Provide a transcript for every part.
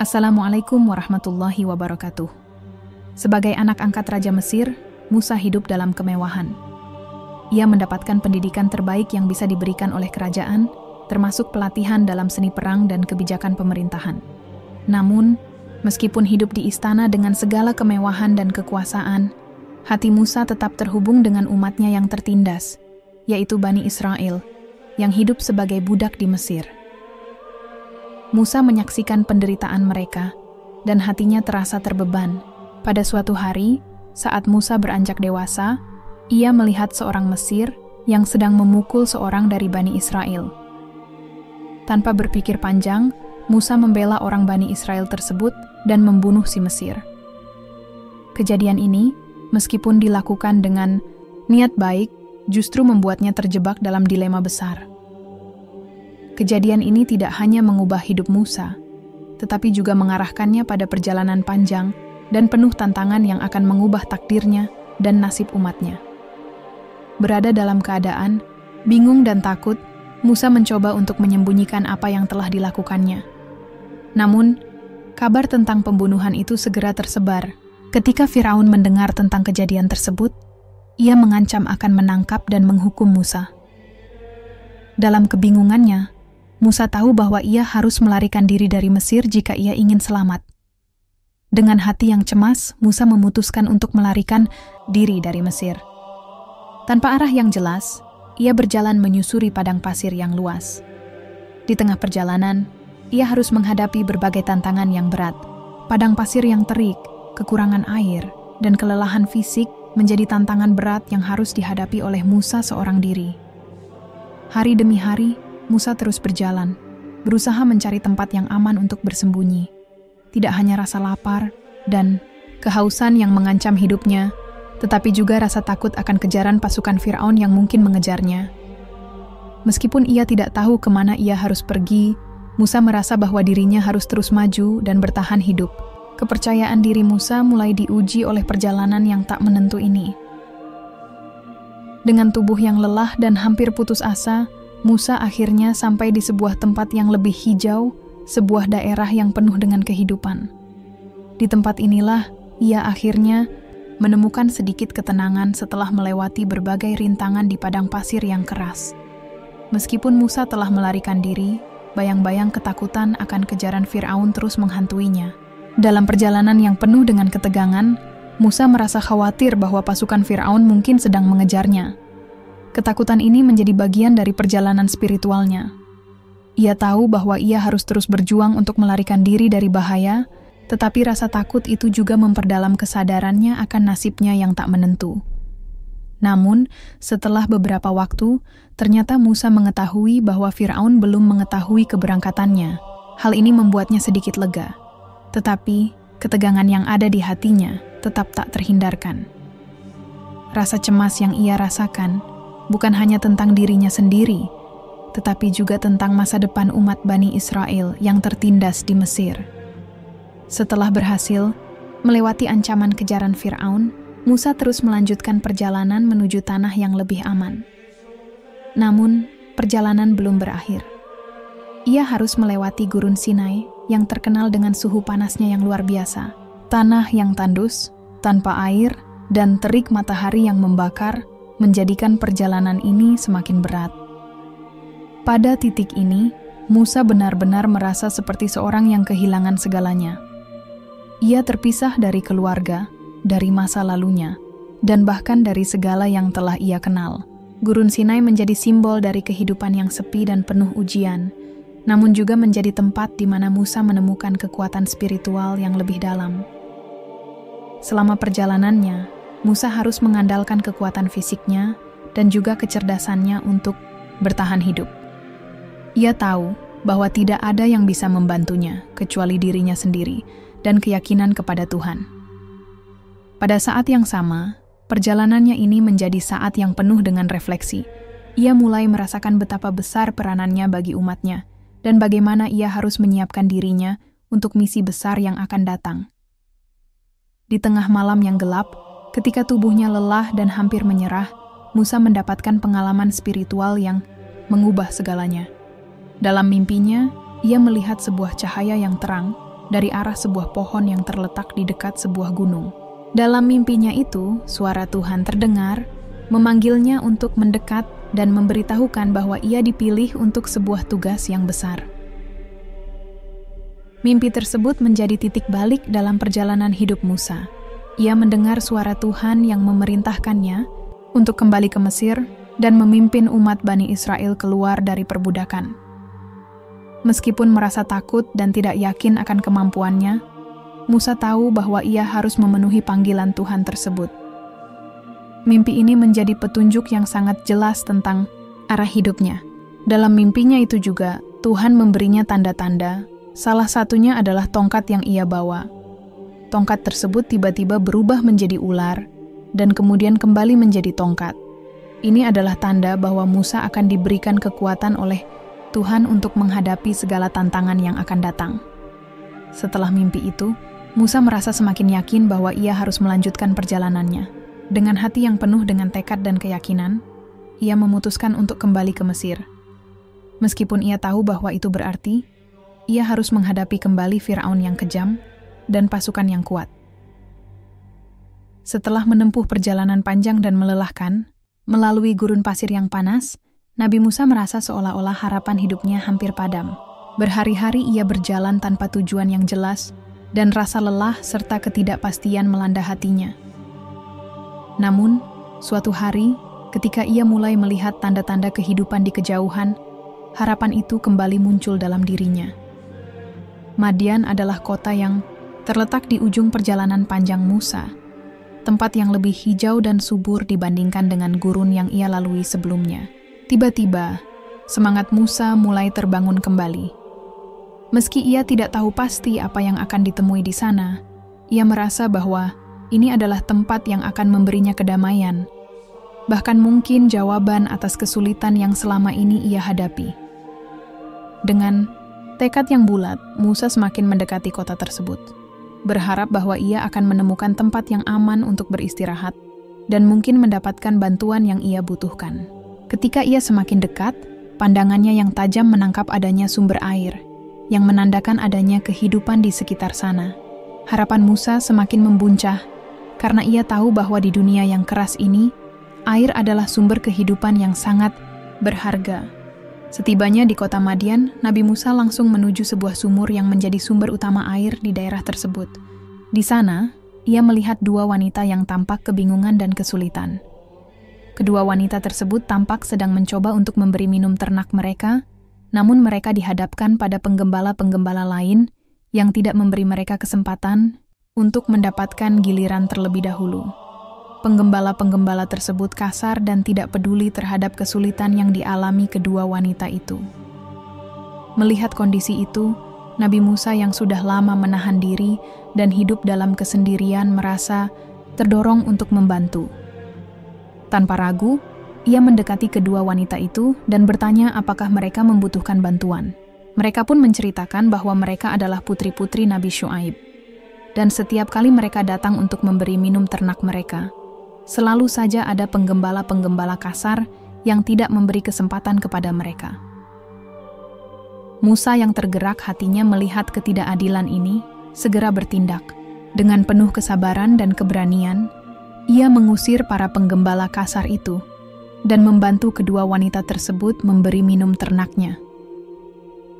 Assalamualaikum warahmatullahi wabarakatuh. Sebagai anak angkat Raja Mesir, Musa hidup dalam kemewahan. Ia mendapatkan pendidikan terbaik yang bisa diberikan oleh kerajaan, termasuk pelatihan dalam seni perang dan kebijakan pemerintahan. Namun, meskipun hidup di istana dengan segala kemewahan dan kekuasaan, hati Musa tetap terhubung dengan umatnya yang tertindas, yaitu Bani Israel, yang hidup sebagai budak di Mesir. Musa menyaksikan penderitaan mereka, dan hatinya terasa terbeban. Pada suatu hari, saat Musa beranjak dewasa, ia melihat seorang Mesir yang sedang memukul seorang dari Bani Israel. Tanpa berpikir panjang, Musa membela orang Bani Israel tersebut dan membunuh si Mesir. Kejadian ini, meskipun dilakukan dengan niat baik, justru membuatnya terjebak dalam dilema besar. Kejadian ini tidak hanya mengubah hidup Musa, tetapi juga mengarahkannya pada perjalanan panjang dan penuh tantangan yang akan mengubah takdirnya dan nasib umatnya. Berada dalam keadaan bingung dan takut, Musa mencoba untuk menyembunyikan apa yang telah dilakukannya. Namun, kabar tentang pembunuhan itu segera tersebar. Ketika Firaun mendengar tentang kejadian tersebut, ia mengancam akan menangkap dan menghukum Musa. Dalam kebingungannya, Musa tahu bahwa ia harus melarikan diri dari Mesir jika ia ingin selamat. Dengan hati yang cemas, Musa memutuskan untuk melarikan diri dari Mesir. Tanpa arah yang jelas, ia berjalan menyusuri padang pasir yang luas. Di tengah perjalanan, ia harus menghadapi berbagai tantangan yang berat. Padang pasir yang terik, kekurangan air, dan kelelahan fisik menjadi tantangan berat yang harus dihadapi oleh Musa seorang diri. Hari demi hari, Musa terus berjalan, berusaha mencari tempat yang aman untuk bersembunyi. Tidak hanya rasa lapar dan kehausan yang mengancam hidupnya, tetapi juga rasa takut akan kejaran pasukan Firaun yang mungkin mengejarnya. Meskipun ia tidak tahu kemana ia harus pergi, Musa merasa bahwa dirinya harus terus maju dan bertahan hidup. Kepercayaan diri Musa mulai diuji oleh perjalanan yang tak menentu ini. Dengan tubuh yang lelah dan hampir putus asa, Musa akhirnya sampai di sebuah tempat yang lebih hijau, sebuah daerah yang penuh dengan kehidupan. Di tempat inilah, ia akhirnya menemukan sedikit ketenangan setelah melewati berbagai rintangan di padang pasir yang keras. Meskipun Musa telah melarikan diri, bayang-bayang ketakutan akan kejaran Firaun terus menghantuinya. Dalam perjalanan yang penuh dengan ketegangan, Musa merasa khawatir bahwa pasukan Firaun mungkin sedang mengejarnya. Ketakutan ini menjadi bagian dari perjalanan spiritualnya. Ia tahu bahwa ia harus terus berjuang untuk melarikan diri dari bahaya, tetapi rasa takut itu juga memperdalam kesadarannya akan nasibnya yang tak menentu. Namun, setelah beberapa waktu, ternyata Musa mengetahui bahwa Firaun belum mengetahui keberangkatannya. Hal ini membuatnya sedikit lega. Tetapi, ketegangan yang ada di hatinya tetap tak terhindarkan. Rasa cemas yang ia rasakan bukan hanya tentang dirinya sendiri, tetapi juga tentang masa depan umat Bani Israel yang tertindas di Mesir. Setelah berhasil melewati ancaman kejaran Firaun, Musa terus melanjutkan perjalanan menuju tanah yang lebih aman. Namun, perjalanan belum berakhir. Ia harus melewati Gurun Sinai yang terkenal dengan suhu panasnya yang luar biasa, tanah yang tandus, tanpa air, dan terik matahari yang membakar, menjadikan perjalanan ini semakin berat. Pada titik ini, Musa benar-benar merasa seperti seorang yang kehilangan segalanya. Ia terpisah dari keluarga, dari masa lalunya, dan bahkan dari segala yang telah ia kenal. Gurun Sinai menjadi simbol dari kehidupan yang sepi dan penuh ujian, namun juga menjadi tempat di mana Musa menemukan kekuatan spiritual yang lebih dalam. Selama perjalanannya, Musa harus mengandalkan kekuatan fisiknya dan juga kecerdasannya untuk bertahan hidup. Ia tahu bahwa tidak ada yang bisa membantunya kecuali dirinya sendiri dan keyakinan kepada Tuhan. Pada saat yang sama, perjalanannya ini menjadi saat yang penuh dengan refleksi. Ia mulai merasakan betapa besar peranannya bagi umatnya dan bagaimana ia harus menyiapkan dirinya untuk misi besar yang akan datang. Di tengah malam yang gelap, ketika tubuhnya lelah dan hampir menyerah, Musa mendapatkan pengalaman spiritual yang mengubah segalanya. Dalam mimpinya, ia melihat sebuah cahaya yang terang dari arah sebuah pohon yang terletak di dekat sebuah gunung. Dalam mimpinya itu, suara Tuhan terdengar, memanggilnya untuk mendekat dan memberitahukan bahwa ia dipilih untuk sebuah tugas yang besar. Mimpi tersebut menjadi titik balik dalam perjalanan hidup Musa. Ia mendengar suara Tuhan yang memerintahkannya untuk kembali ke Mesir dan memimpin umat Bani Israel keluar dari perbudakan. Meskipun merasa takut dan tidak yakin akan kemampuannya, Musa tahu bahwa ia harus memenuhi panggilan Tuhan tersebut. Mimpi ini menjadi petunjuk yang sangat jelas tentang arah hidupnya. Dalam mimpinya itu juga, Tuhan memberinya tanda-tanda, salah satunya adalah tongkat yang ia bawa. Tongkat tersebut tiba-tiba berubah menjadi ular, dan kemudian kembali menjadi tongkat. Ini adalah tanda bahwa Musa akan diberikan kekuatan oleh Tuhan untuk menghadapi segala tantangan yang akan datang. Setelah mimpi itu, Musa merasa semakin yakin bahwa ia harus melanjutkan perjalanannya. Dengan hati yang penuh dengan tekad dan keyakinan, ia memutuskan untuk kembali ke Mesir. Meskipun ia tahu bahwa itu berarti, ia harus menghadapi kembali Firaun yang kejam dan pasukan yang kuat. Setelah menempuh perjalanan panjang dan melelahkan, melalui gurun pasir yang panas, Nabi Musa merasa seolah-olah harapan hidupnya hampir padam. Berhari-hari ia berjalan tanpa tujuan yang jelas, dan rasa lelah serta ketidakpastian melanda hatinya. Namun, suatu hari, ketika ia mulai melihat tanda-tanda kehidupan di kejauhan, harapan itu kembali muncul dalam dirinya. Madian adalah kota yang terletak di ujung perjalanan panjang Musa, tempat yang lebih hijau dan subur dibandingkan dengan gurun yang ia lalui sebelumnya. Tiba-tiba, semangat Musa mulai terbangun kembali. Meski ia tidak tahu pasti apa yang akan ditemui di sana, ia merasa bahwa ini adalah tempat yang akan memberinya kedamaian, bahkan mungkin jawaban atas kesulitan yang selama ini ia hadapi. Dengan tekad yang bulat, Musa semakin mendekati kota tersebut, berharap bahwa ia akan menemukan tempat yang aman untuk beristirahat dan mungkin mendapatkan bantuan yang ia butuhkan. Ketika ia semakin dekat, pandangannya yang tajam menangkap adanya sumber air, yang menandakan adanya kehidupan di sekitar sana. Harapan Musa semakin membuncah, karena ia tahu bahwa di dunia yang keras ini, air adalah sumber kehidupan yang sangat berharga. Setibanya di kota Madian, Nabi Musa langsung menuju sebuah sumur yang menjadi sumber utama air di daerah tersebut. Di sana, ia melihat dua wanita yang tampak kebingungan dan kesulitan. Kedua wanita tersebut tampak sedang mencoba untuk memberi minum ternak mereka, namun mereka dihadapkan pada penggembala-penggembala lain yang tidak memberi mereka kesempatan untuk mendapatkan giliran terlebih dahulu. Penggembala-penggembala tersebut kasar dan tidak peduli terhadap kesulitan yang dialami kedua wanita itu. Melihat kondisi itu, Nabi Musa yang sudah lama menahan diri dan hidup dalam kesendirian merasa terdorong untuk membantu. Tanpa ragu, ia mendekati kedua wanita itu dan bertanya apakah mereka membutuhkan bantuan. Mereka pun menceritakan bahwa mereka adalah putri-putri Nabi Syuaib. Dan setiap kali mereka datang untuk memberi minum ternak mereka, selalu saja ada penggembala-penggembala kasar yang tidak memberi kesempatan kepada mereka. Musa yang tergerak hatinya melihat ketidakadilan ini, segera bertindak. Dengan penuh kesabaran dan keberanian, ia mengusir para penggembala kasar itu dan membantu kedua wanita tersebut memberi minum ternaknya.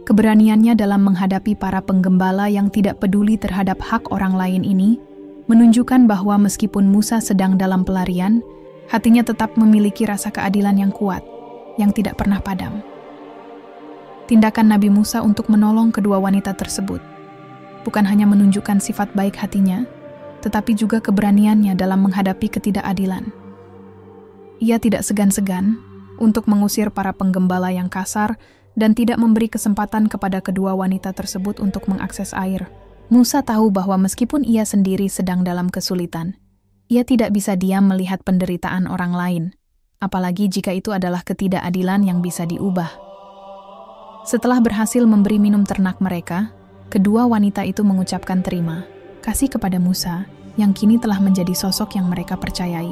Keberaniannya dalam menghadapi para penggembala yang tidak peduli terhadap hak orang lain ini menunjukkan bahwa meskipun Musa sedang dalam pelarian, hatinya tetap memiliki rasa keadilan yang kuat, yang tidak pernah padam. Tindakan Nabi Musa untuk menolong kedua wanita tersebut bukan hanya menunjukkan sifat baik hatinya, tetapi juga keberaniannya dalam menghadapi ketidakadilan. Ia tidak segan-segan untuk mengusir para penggembala yang kasar dan tidak memberi kesempatan kepada kedua wanita tersebut untuk mengakses air. Musa tahu bahwa meskipun ia sendiri sedang dalam kesulitan, ia tidak bisa diam melihat penderitaan orang lain, apalagi jika itu adalah ketidakadilan yang bisa diubah. Setelah berhasil memberi minum ternak mereka, kedua wanita itu mengucapkan terima kasih kepada Musa, yang kini telah menjadi sosok yang mereka percayai.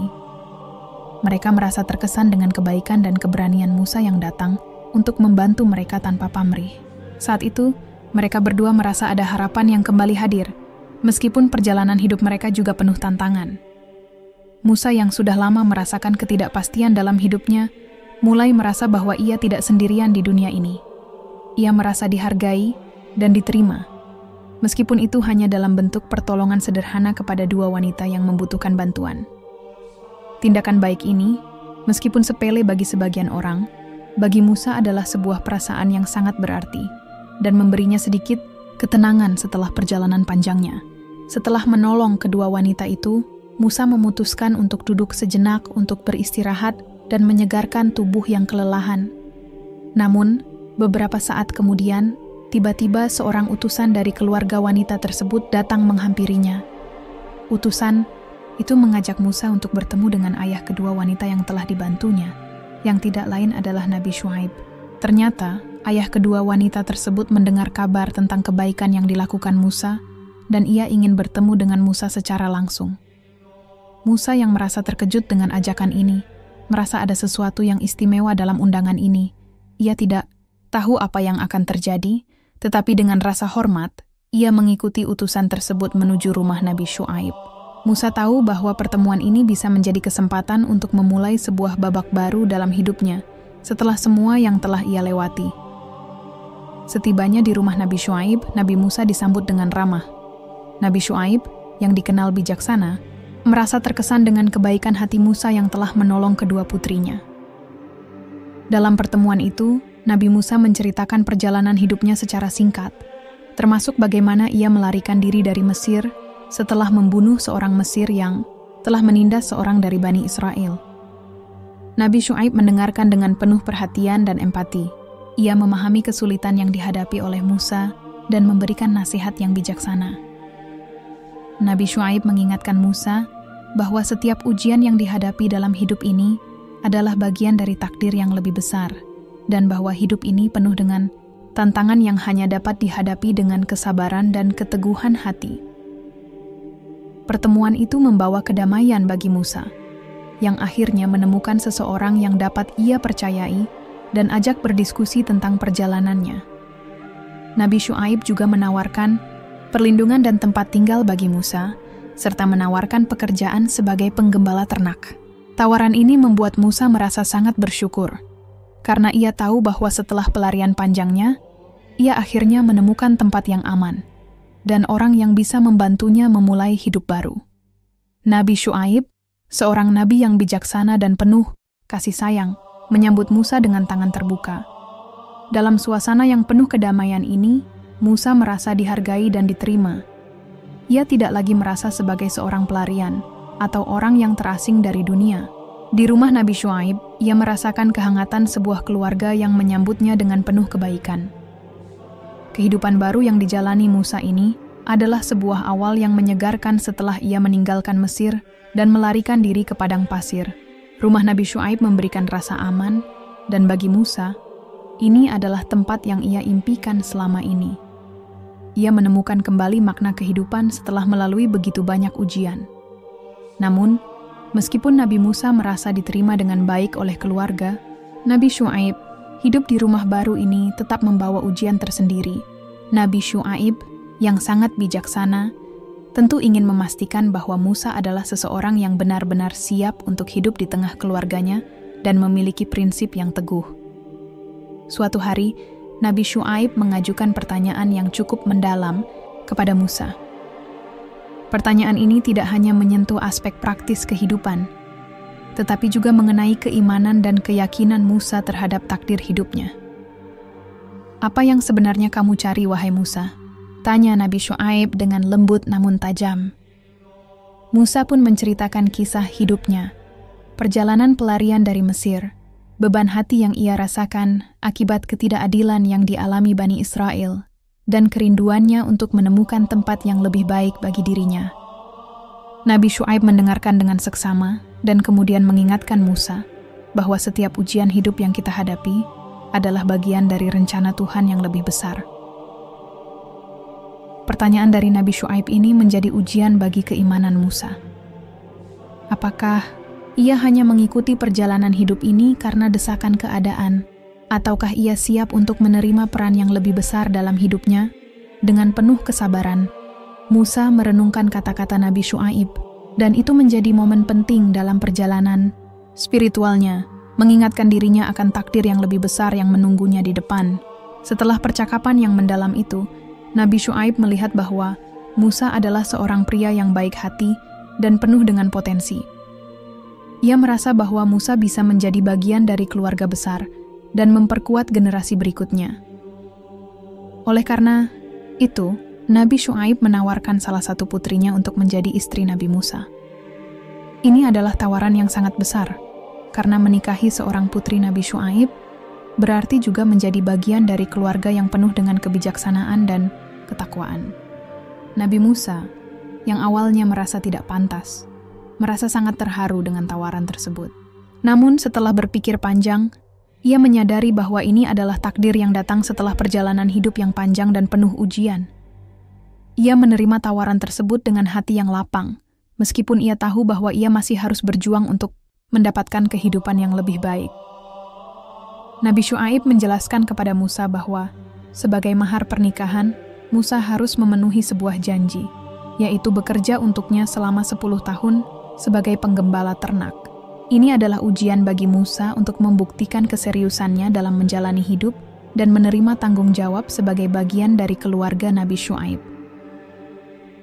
Mereka merasa terkesan dengan kebaikan dan keberanian Musa yang datang untuk membantu mereka tanpa pamrih. Saat itu, Mereka berdua merasa ada harapan yang kembali hadir, meskipun perjalanan hidup mereka juga penuh tantangan. Musa yang sudah lama merasakan ketidakpastian dalam hidupnya, mulai merasa bahwa ia tidak sendirian di dunia ini. Ia merasa dihargai dan diterima, meskipun itu hanya dalam bentuk pertolongan sederhana kepada dua wanita yang membutuhkan bantuan. Tindakan baik ini, meskipun sepele bagi sebagian orang, bagi Musa adalah sebuah perasaan yang sangat berarti dan memberinya sedikit ketenangan setelah perjalanan panjangnya. Setelah menolong kedua wanita itu, Musa memutuskan untuk duduk sejenak untuk beristirahat dan menyegarkan tubuh yang kelelahan. Namun, beberapa saat kemudian, tiba-tiba seorang utusan dari keluarga wanita tersebut datang menghampirinya. Utusan itu mengajak Musa untuk bertemu dengan ayah kedua wanita yang telah dibantunya, yang tidak lain adalah Nabi Syuaib. Ternyata, ayah kedua wanita tersebut mendengar kabar tentang kebaikan yang dilakukan Musa, dan ia ingin bertemu dengan Musa secara langsung. Musa yang merasa terkejut dengan ajakan ini, merasa ada sesuatu yang istimewa dalam undangan ini. Ia tidak tahu apa yang akan terjadi, tetapi dengan rasa hormat, ia mengikuti utusan tersebut menuju rumah Nabi Syuaib. Musa tahu bahwa pertemuan ini bisa menjadi kesempatan untuk memulai sebuah babak baru dalam hidupnya, setelah semua yang telah ia lewati. Setibanya di rumah Nabi Syuaib, Nabi Musa disambut dengan ramah. Nabi Syuaib, yang dikenal bijaksana, merasa terkesan dengan kebaikan hati Musa yang telah menolong kedua putrinya. Dalam pertemuan itu, Nabi Musa menceritakan perjalanan hidupnya secara singkat, termasuk bagaimana ia melarikan diri dari Mesir setelah membunuh seorang Mesir yang telah menindas seorang dari Bani Israel. Nabi Syuaib mendengarkan dengan penuh perhatian dan empati. Ia memahami kesulitan yang dihadapi oleh Musa dan memberikan nasihat yang bijaksana. Nabi Syuaib mengingatkan Musa bahwa setiap ujian yang dihadapi dalam hidup ini adalah bagian dari takdir yang lebih besar, dan bahwa hidup ini penuh dengan tantangan yang hanya dapat dihadapi dengan kesabaran dan keteguhan hati. Pertemuan itu membawa kedamaian bagi Musa, yang akhirnya menemukan seseorang yang dapat ia percayai dan ajak berdiskusi tentang perjalanannya. Nabi Syuaib juga menawarkan perlindungan dan tempat tinggal bagi Musa, serta menawarkan pekerjaan sebagai penggembala ternak. Tawaran ini membuat Musa merasa sangat bersyukur, karena ia tahu bahwa setelah pelarian panjangnya, ia akhirnya menemukan tempat yang aman, dan orang yang bisa membantunya memulai hidup baru. Nabi Syuaib, seorang nabi yang bijaksana dan penuh kasih sayang, menyambut Musa dengan tangan terbuka. Dalam suasana yang penuh kedamaian ini, Musa merasa dihargai dan diterima. Ia tidak lagi merasa sebagai seorang pelarian atau orang yang terasing dari dunia. Di rumah Nabi Syuaib, ia merasakan kehangatan sebuah keluarga yang menyambutnya dengan penuh kebaikan. Kehidupan baru yang dijalani Musa ini adalah sebuah awal yang menyegarkan setelah ia meninggalkan Mesir dan melarikan diri ke padang pasir. Rumah Nabi Syuaib memberikan rasa aman, dan bagi Musa, ini adalah tempat yang ia impikan selama ini. Ia menemukan kembali makna kehidupan setelah melalui begitu banyak ujian. Namun, meskipun Nabi Musa merasa diterima dengan baik oleh keluarga, Nabi Syuaib hidup di rumah baru ini tetap membawa ujian tersendiri. Nabi Syuaib, yang sangat bijaksana, tentu ingin memastikan bahwa Musa adalah seseorang yang benar-benar siap untuk hidup di tengah keluarganya dan memiliki prinsip yang teguh. Suatu hari, Nabi Syuaib mengajukan pertanyaan yang cukup mendalam kepada Musa. Pertanyaan ini tidak hanya menyentuh aspek praktis kehidupan, tetapi juga mengenai keimanan dan keyakinan Musa terhadap takdir hidupnya. "Apa yang sebenarnya kamu cari, wahai Musa?" tanya Nabi Syuaib dengan lembut namun tajam. Musa pun menceritakan kisah hidupnya, perjalanan pelarian dari Mesir, beban hati yang ia rasakan akibat ketidakadilan yang dialami Bani Israel, dan kerinduannya untuk menemukan tempat yang lebih baik bagi dirinya. Nabi Syuaib mendengarkan dengan seksama dan kemudian mengingatkan Musa bahwa setiap ujian hidup yang kita hadapi adalah bagian dari rencana Tuhan yang lebih besar. Pertanyaan dari Nabi Syuaib ini menjadi ujian bagi keimanan Musa. Apakah ia hanya mengikuti perjalanan hidup ini karena desakan keadaan, ataukah ia siap untuk menerima peran yang lebih besar dalam hidupnya Dengan penuh kesabaran, Musa merenungkan kata-kata Nabi Syuaib, dan itu menjadi momen penting dalam perjalanan spiritualnya, mengingatkan dirinya akan takdir yang lebih besar yang menunggunya di depan. Setelah percakapan yang mendalam itu, Nabi Syuaib melihat bahwa Musa adalah seorang pria yang baik hati dan penuh dengan potensi. Ia merasa bahwa Musa bisa menjadi bagian dari keluarga besar dan memperkuat generasi berikutnya. Oleh karena itu, Nabi Syuaib menawarkan salah satu putrinya untuk menjadi istri Nabi Musa. Ini adalah tawaran yang sangat besar, karena menikahi seorang putri Nabi Syuaib berarti juga menjadi bagian dari keluarga yang penuh dengan kebijaksanaan dan ketakwaan. Nabi Musa, yang awalnya merasa tidak pantas, merasa sangat terharu dengan tawaran tersebut. Namun setelah berpikir panjang, ia menyadari bahwa ini adalah takdir yang datang setelah perjalanan hidup yang panjang dan penuh ujian. Ia menerima tawaran tersebut dengan hati yang lapang, meskipun ia tahu bahwa ia masih harus berjuang untuk mendapatkan kehidupan yang lebih baik. Nabi Syuaib menjelaskan kepada Musa bahwa sebagai mahar pernikahan, Musa harus memenuhi sebuah janji, yaitu bekerja untuknya selama 10 tahun sebagai penggembala ternak. Ini adalah ujian bagi Musa untuk membuktikan keseriusannya dalam menjalani hidup dan menerima tanggung jawab sebagai bagian dari keluarga Nabi Syuaib.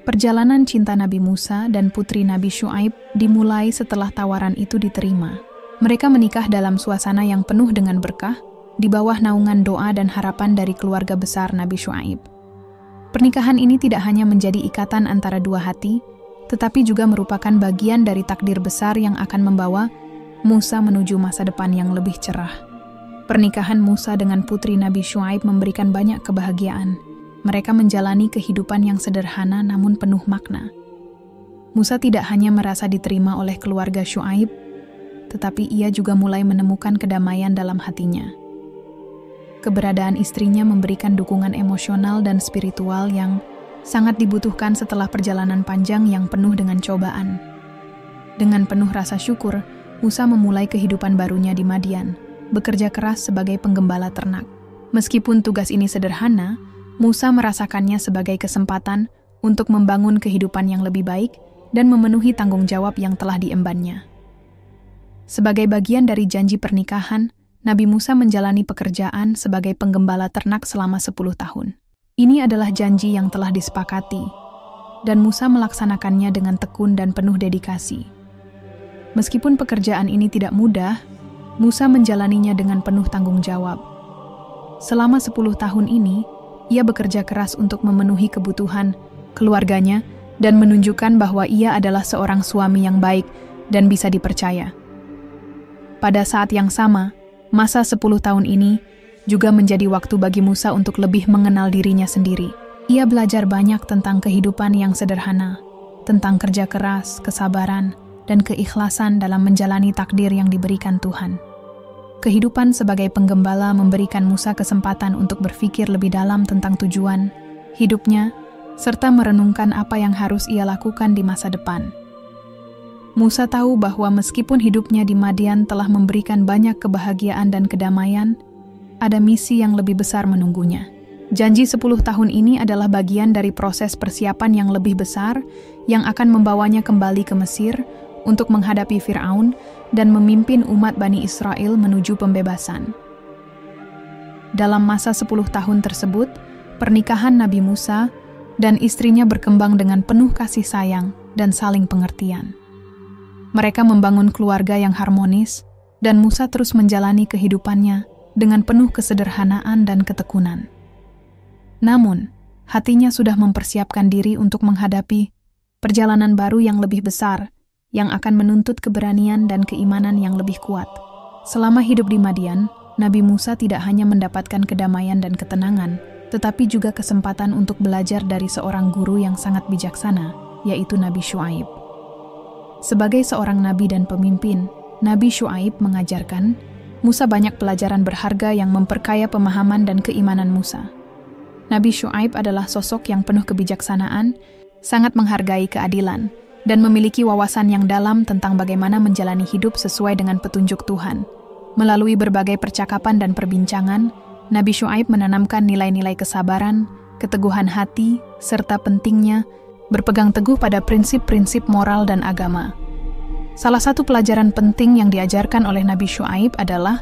Perjalanan cinta Nabi Musa dan putri Nabi Syuaib dimulai setelah tawaran itu diterima. Mereka menikah dalam suasana yang penuh dengan berkah, di bawah naungan doa dan harapan dari keluarga besar Nabi Syuaib. Pernikahan ini tidak hanya menjadi ikatan antara dua hati, tetapi juga merupakan bagian dari takdir besar yang akan membawa Musa menuju masa depan yang lebih cerah. Pernikahan Musa dengan putri Nabi Syuaib memberikan banyak kebahagiaan. Mereka menjalani kehidupan yang sederhana namun penuh makna. Musa tidak hanya merasa diterima oleh keluarga Syuaib, tetapi ia juga mulai menemukan kedamaian dalam hatinya. Keberadaan istrinya memberikan dukungan emosional dan spiritual yang sangat dibutuhkan setelah perjalanan panjang yang penuh dengan cobaan. Dengan penuh rasa syukur, Musa memulai kehidupan barunya di Madian, bekerja keras sebagai penggembala ternak. Meskipun tugas ini sederhana, Musa merasakannya sebagai kesempatan untuk membangun kehidupan yang lebih baik dan memenuhi tanggung jawab yang telah diembannya. Sebagai bagian dari janji pernikahan, Nabi Musa menjalani pekerjaan sebagai penggembala ternak selama 10 tahun. Ini adalah janji yang telah disepakati, dan Musa melaksanakannya dengan tekun dan penuh dedikasi. Meskipun pekerjaan ini tidak mudah, Musa menjalaninya dengan penuh tanggung jawab. Selama 10 tahun ini, ia bekerja keras untuk memenuhi kebutuhan keluarganya dan menunjukkan bahwa ia adalah seorang suami yang baik dan bisa dipercaya. Pada saat yang sama, masa 10 tahun ini juga menjadi waktu bagi Musa untuk lebih mengenal dirinya sendiri. Ia belajar banyak tentang kehidupan yang sederhana, tentang kerja keras, kesabaran, dan keikhlasan dalam menjalani takdir yang diberikan Tuhan. Kehidupan sebagai penggembala memberikan Musa kesempatan untuk berpikir lebih dalam tentang tujuan hidupnya, serta merenungkan apa yang harus ia lakukan di masa depan. Musa tahu bahwa meskipun hidupnya di Madian telah memberikan banyak kebahagiaan dan kedamaian, ada misi yang lebih besar menunggunya. Janji 10 tahun ini adalah bagian dari proses persiapan yang lebih besar yang akan membawanya kembali ke Mesir untuk menghadapi Fir'aun dan memimpin umat Bani Israel menuju pembebasan. Dalam masa 10 tahun tersebut, pernikahan Nabi Musa dan istrinya berkembang dengan penuh kasih sayang dan saling pengertian. Mereka membangun keluarga yang harmonis, dan Musa terus menjalani kehidupannya dengan penuh kesederhanaan dan ketekunan. Namun, hatinya sudah mempersiapkan diri untuk menghadapi perjalanan baru yang lebih besar, yang akan menuntut keberanian dan keimanan yang lebih kuat. Selama hidup di Madian, Nabi Musa tidak hanya mendapatkan kedamaian dan ketenangan, tetapi juga kesempatan untuk belajar dari seorang guru yang sangat bijaksana, yaitu Nabi Syuaib. Sebagai seorang nabi dan pemimpin, Nabi Syuaib mengajarkan Musa banyak pelajaran berharga yang memperkaya pemahaman dan keimanan Musa. Nabi Syuaib adalah sosok yang penuh kebijaksanaan, sangat menghargai keadilan, dan memiliki wawasan yang dalam tentang bagaimana menjalani hidup sesuai dengan petunjuk Tuhan. Melalui berbagai percakapan dan perbincangan, Nabi Syuaib menanamkan nilai-nilai kesabaran, keteguhan hati, serta pentingnya berpegang teguh pada prinsip-prinsip moral dan agama. Salah satu pelajaran penting yang diajarkan oleh Nabi Syuaib adalah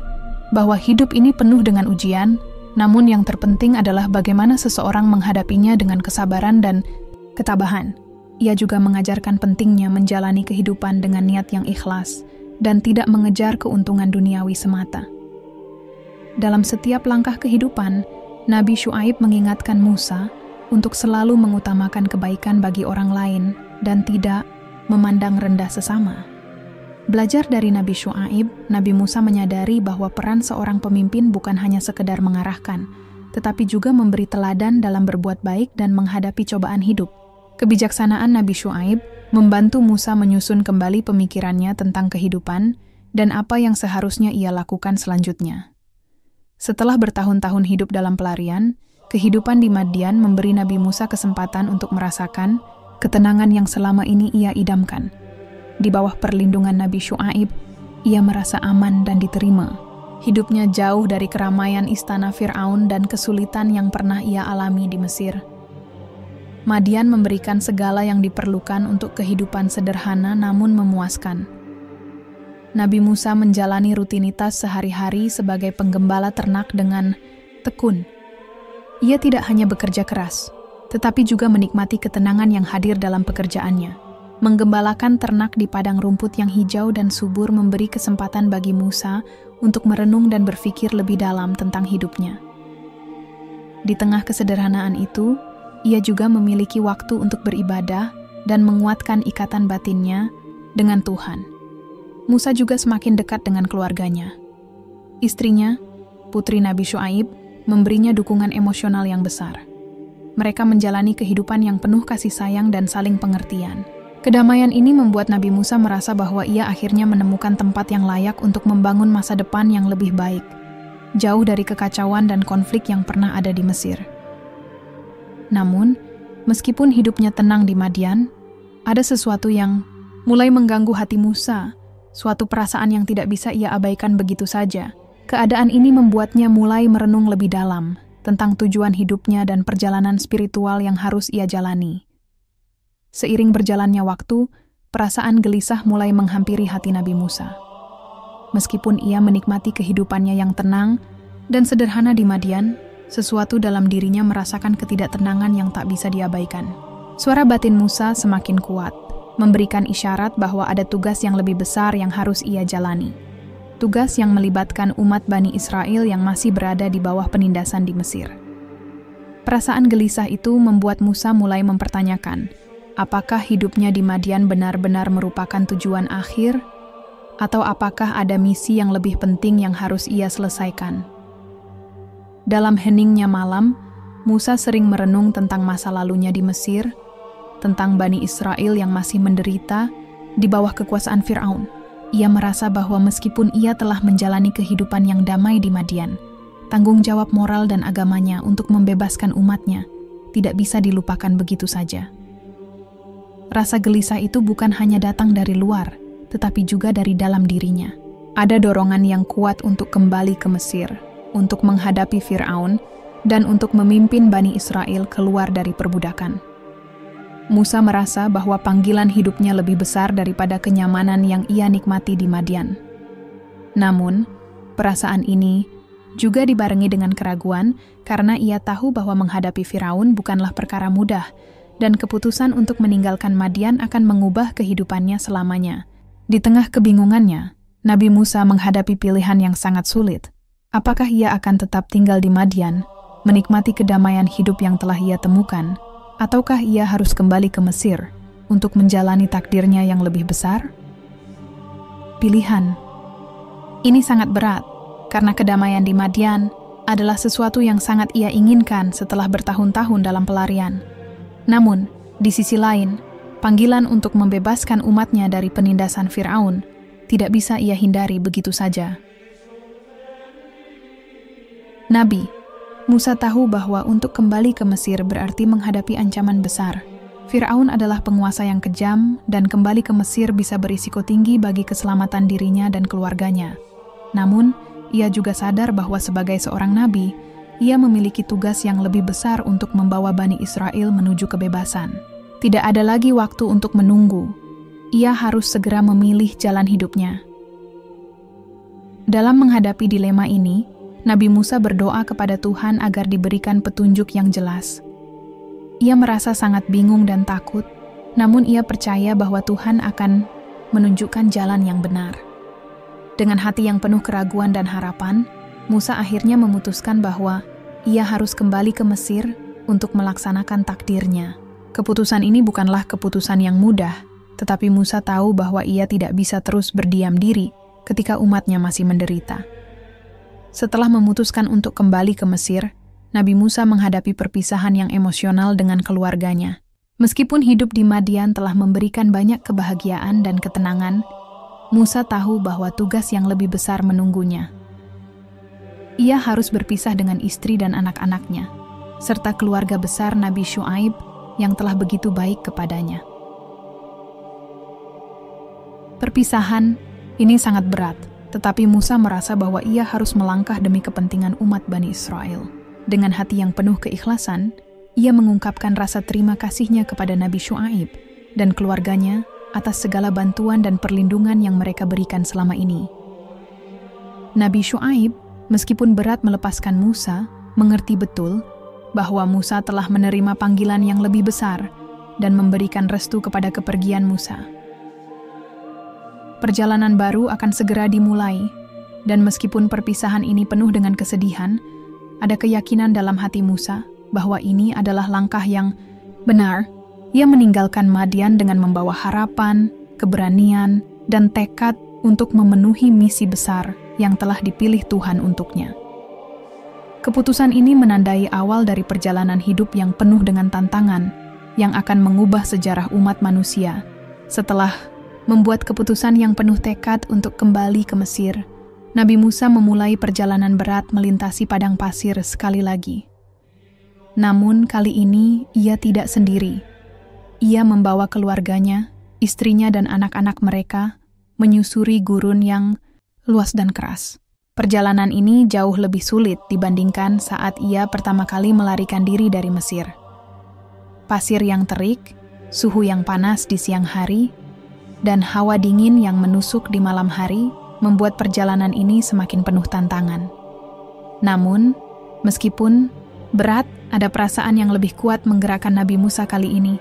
bahwa hidup ini penuh dengan ujian, namun yang terpenting adalah bagaimana seseorang menghadapinya dengan kesabaran dan ketabahan. Ia juga mengajarkan pentingnya menjalani kehidupan dengan niat yang ikhlas dan tidak mengejar keuntungan duniawi semata. Dalam setiap langkah kehidupan, Nabi Syuaib mengingatkan Musa untuk selalu mengutamakan kebaikan bagi orang lain dan tidak memandang rendah sesama. Belajar dari Nabi Syuaib, Nabi Musa menyadari bahwa peran seorang pemimpin bukan hanya sekedar mengarahkan, tetapi juga memberi teladan dalam berbuat baik dan menghadapi cobaan hidup. Kebijaksanaan Nabi Syuaib membantu Musa menyusun kembali pemikirannya tentang kehidupan dan apa yang seharusnya ia lakukan selanjutnya. Setelah bertahun-tahun hidup dalam pelarian, kehidupan di Madian memberi Nabi Musa kesempatan untuk merasakan ketenangan yang selama ini ia idamkan. Di bawah perlindungan Nabi Syuaib, ia merasa aman dan diterima. Hidupnya jauh dari keramaian istana Fir'aun dan kesulitan yang pernah ia alami di Mesir. Madian memberikan segala yang diperlukan untuk kehidupan sederhana namun memuaskan. Nabi Musa menjalani rutinitas sehari-hari sebagai penggembala ternak dengan tekun. Ia tidak hanya bekerja keras, tetapi juga menikmati ketenangan yang hadir dalam pekerjaannya. Menggembalakan ternak di padang rumput yang hijau dan subur memberi kesempatan bagi Musa untuk merenung dan berpikir lebih dalam tentang hidupnya. Di tengah kesederhanaan itu, ia juga memiliki waktu untuk beribadah dan menguatkan ikatan batinnya dengan Tuhan. Musa juga semakin dekat dengan keluarganya. Istrinya, putri Nabi Syuaib, memberinya dukungan emosional yang besar. Mereka menjalani kehidupan yang penuh kasih sayang dan saling pengertian. Kedamaian ini membuat Nabi Musa merasa bahwa ia akhirnya menemukan tempat yang layak untuk membangun masa depan yang lebih baik, jauh dari kekacauan dan konflik yang pernah ada di Mesir. Namun, meskipun hidupnya tenang di Madian, ada sesuatu yang mulai mengganggu hati Musa, suatu perasaan yang tidak bisa ia abaikan begitu saja. Keadaan ini membuatnya mulai merenung lebih dalam tentang tujuan hidupnya dan perjalanan spiritual yang harus ia jalani. Seiring berjalannya waktu, perasaan gelisah mulai menghampiri hati Nabi Musa. Meskipun ia menikmati kehidupannya yang tenang dan sederhana di Madian, sesuatu dalam dirinya merasakan ketidaktenangan yang tak bisa diabaikan. Suara batin Musa semakin kuat, memberikan isyarat bahwa ada tugas yang lebih besar yang harus ia jalani. Tugas yang melibatkan umat Bani Israel yang masih berada di bawah penindasan di Mesir. Perasaan gelisah itu membuat Musa mulai mempertanyakan, apakah hidupnya di Madian benar-benar merupakan tujuan akhir, atau apakah ada misi yang lebih penting yang harus ia selesaikan? Dalam heningnya malam, Musa sering merenung tentang masa lalunya di Mesir, tentang Bani Israel yang masih menderita di bawah kekuasaan Fir'aun. Ia merasa bahwa meskipun ia telah menjalani kehidupan yang damai di Madian, tanggung jawab moral dan agamanya untuk membebaskan umatnya tidak bisa dilupakan begitu saja. Rasa gelisah itu bukan hanya datang dari luar, tetapi juga dari dalam dirinya. Ada dorongan yang kuat untuk kembali ke Mesir, untuk menghadapi Fir'aun, dan untuk memimpin Bani Israel keluar dari perbudakan. Musa merasa bahwa panggilan hidupnya lebih besar daripada kenyamanan yang ia nikmati di Madian. Namun, perasaan ini juga dibarengi dengan keraguan karena ia tahu bahwa menghadapi Firaun bukanlah perkara mudah dan keputusan untuk meninggalkan Madian akan mengubah kehidupannya selamanya. Di tengah kebingungannya, Nabi Musa menghadapi pilihan yang sangat sulit. Apakah ia akan tetap tinggal di Madian, menikmati kedamaian hidup yang telah ia temukan, ataukah ia harus kembali ke Mesir untuk menjalani takdirnya yang lebih besar? Pilihan ini sangat berat, karena kedamaian di Madian adalah sesuatu yang sangat ia inginkan setelah bertahun-tahun dalam pelarian. Namun, di sisi lain, panggilan untuk membebaskan umatnya dari penindasan Fir'aun tidak bisa ia hindari begitu saja. Nabi Musa tahu bahwa untuk kembali ke Mesir berarti menghadapi ancaman besar. Fir'aun adalah penguasa yang kejam dan kembali ke Mesir bisa berisiko tinggi bagi keselamatan dirinya dan keluarganya. Namun, ia juga sadar bahwa sebagai seorang nabi, ia memiliki tugas yang lebih besar untuk membawa Bani Israel menuju kebebasan. Tidak ada lagi waktu untuk menunggu. Ia harus segera memilih jalan hidupnya. Dalam menghadapi dilema ini, Nabi Musa berdoa kepada Tuhan agar diberikan petunjuk yang jelas. Ia merasa sangat bingung dan takut, namun ia percaya bahwa Tuhan akan menunjukkan jalan yang benar. Dengan hati yang penuh keraguan dan harapan, Musa akhirnya memutuskan bahwa ia harus kembali ke Mesir untuk melaksanakan takdirnya. Keputusan ini bukanlah keputusan yang mudah, tetapi Musa tahu bahwa ia tidak bisa terus berdiam diri ketika umatnya masih menderita. Setelah memutuskan untuk kembali ke Mesir, Nabi Musa menghadapi perpisahan yang emosional dengan keluarganya. Meskipun hidup di Madian telah memberikan banyak kebahagiaan dan ketenangan, Musa tahu bahwa tugas yang lebih besar menunggunya. Ia harus berpisah dengan istri dan anak-anaknya, serta keluarga besar Nabi Syuaib yang telah begitu baik kepadanya. Perpisahan ini sangat berat, tetapi Musa merasa bahwa ia harus melangkah demi kepentingan umat Bani Israel. Dengan hati yang penuh keikhlasan, ia mengungkapkan rasa terima kasihnya kepada Nabi Syuaib dan keluarganya atas segala bantuan dan perlindungan yang mereka berikan selama ini. Nabi Syuaib, meskipun berat melepaskan Musa, mengerti betul bahwa Musa telah menerima panggilan yang lebih besar dan memberikan restu kepada kepergian Musa. Perjalanan baru akan segera dimulai, dan meskipun perpisahan ini penuh dengan kesedihan, ada keyakinan dalam hati Musa bahwa ini adalah langkah yang benar. Ia meninggalkan Madian dengan membawa harapan, keberanian, dan tekad untuk memenuhi misi besar yang telah dipilih Tuhan untuknya. Keputusan ini menandai awal dari perjalanan hidup yang penuh dengan tantangan yang akan mengubah sejarah umat manusia. Setelah membuat keputusan yang penuh tekad untuk kembali ke Mesir, Nabi Musa memulai perjalanan berat melintasi padang pasir sekali lagi. Namun kali ini ia tidak sendiri. Ia membawa keluarganya, istrinya dan anak-anak mereka menyusuri gurun yang luas dan keras. Perjalanan ini jauh lebih sulit dibandingkan saat ia pertama kali melarikan diri dari Mesir. Pasir yang terik, suhu yang panas di siang hari, dan hawa dingin yang menusuk di malam hari membuat perjalanan ini semakin penuh tantangan. Namun, meskipun berat, ada perasaan yang lebih kuat menggerakkan Nabi Musa kali ini.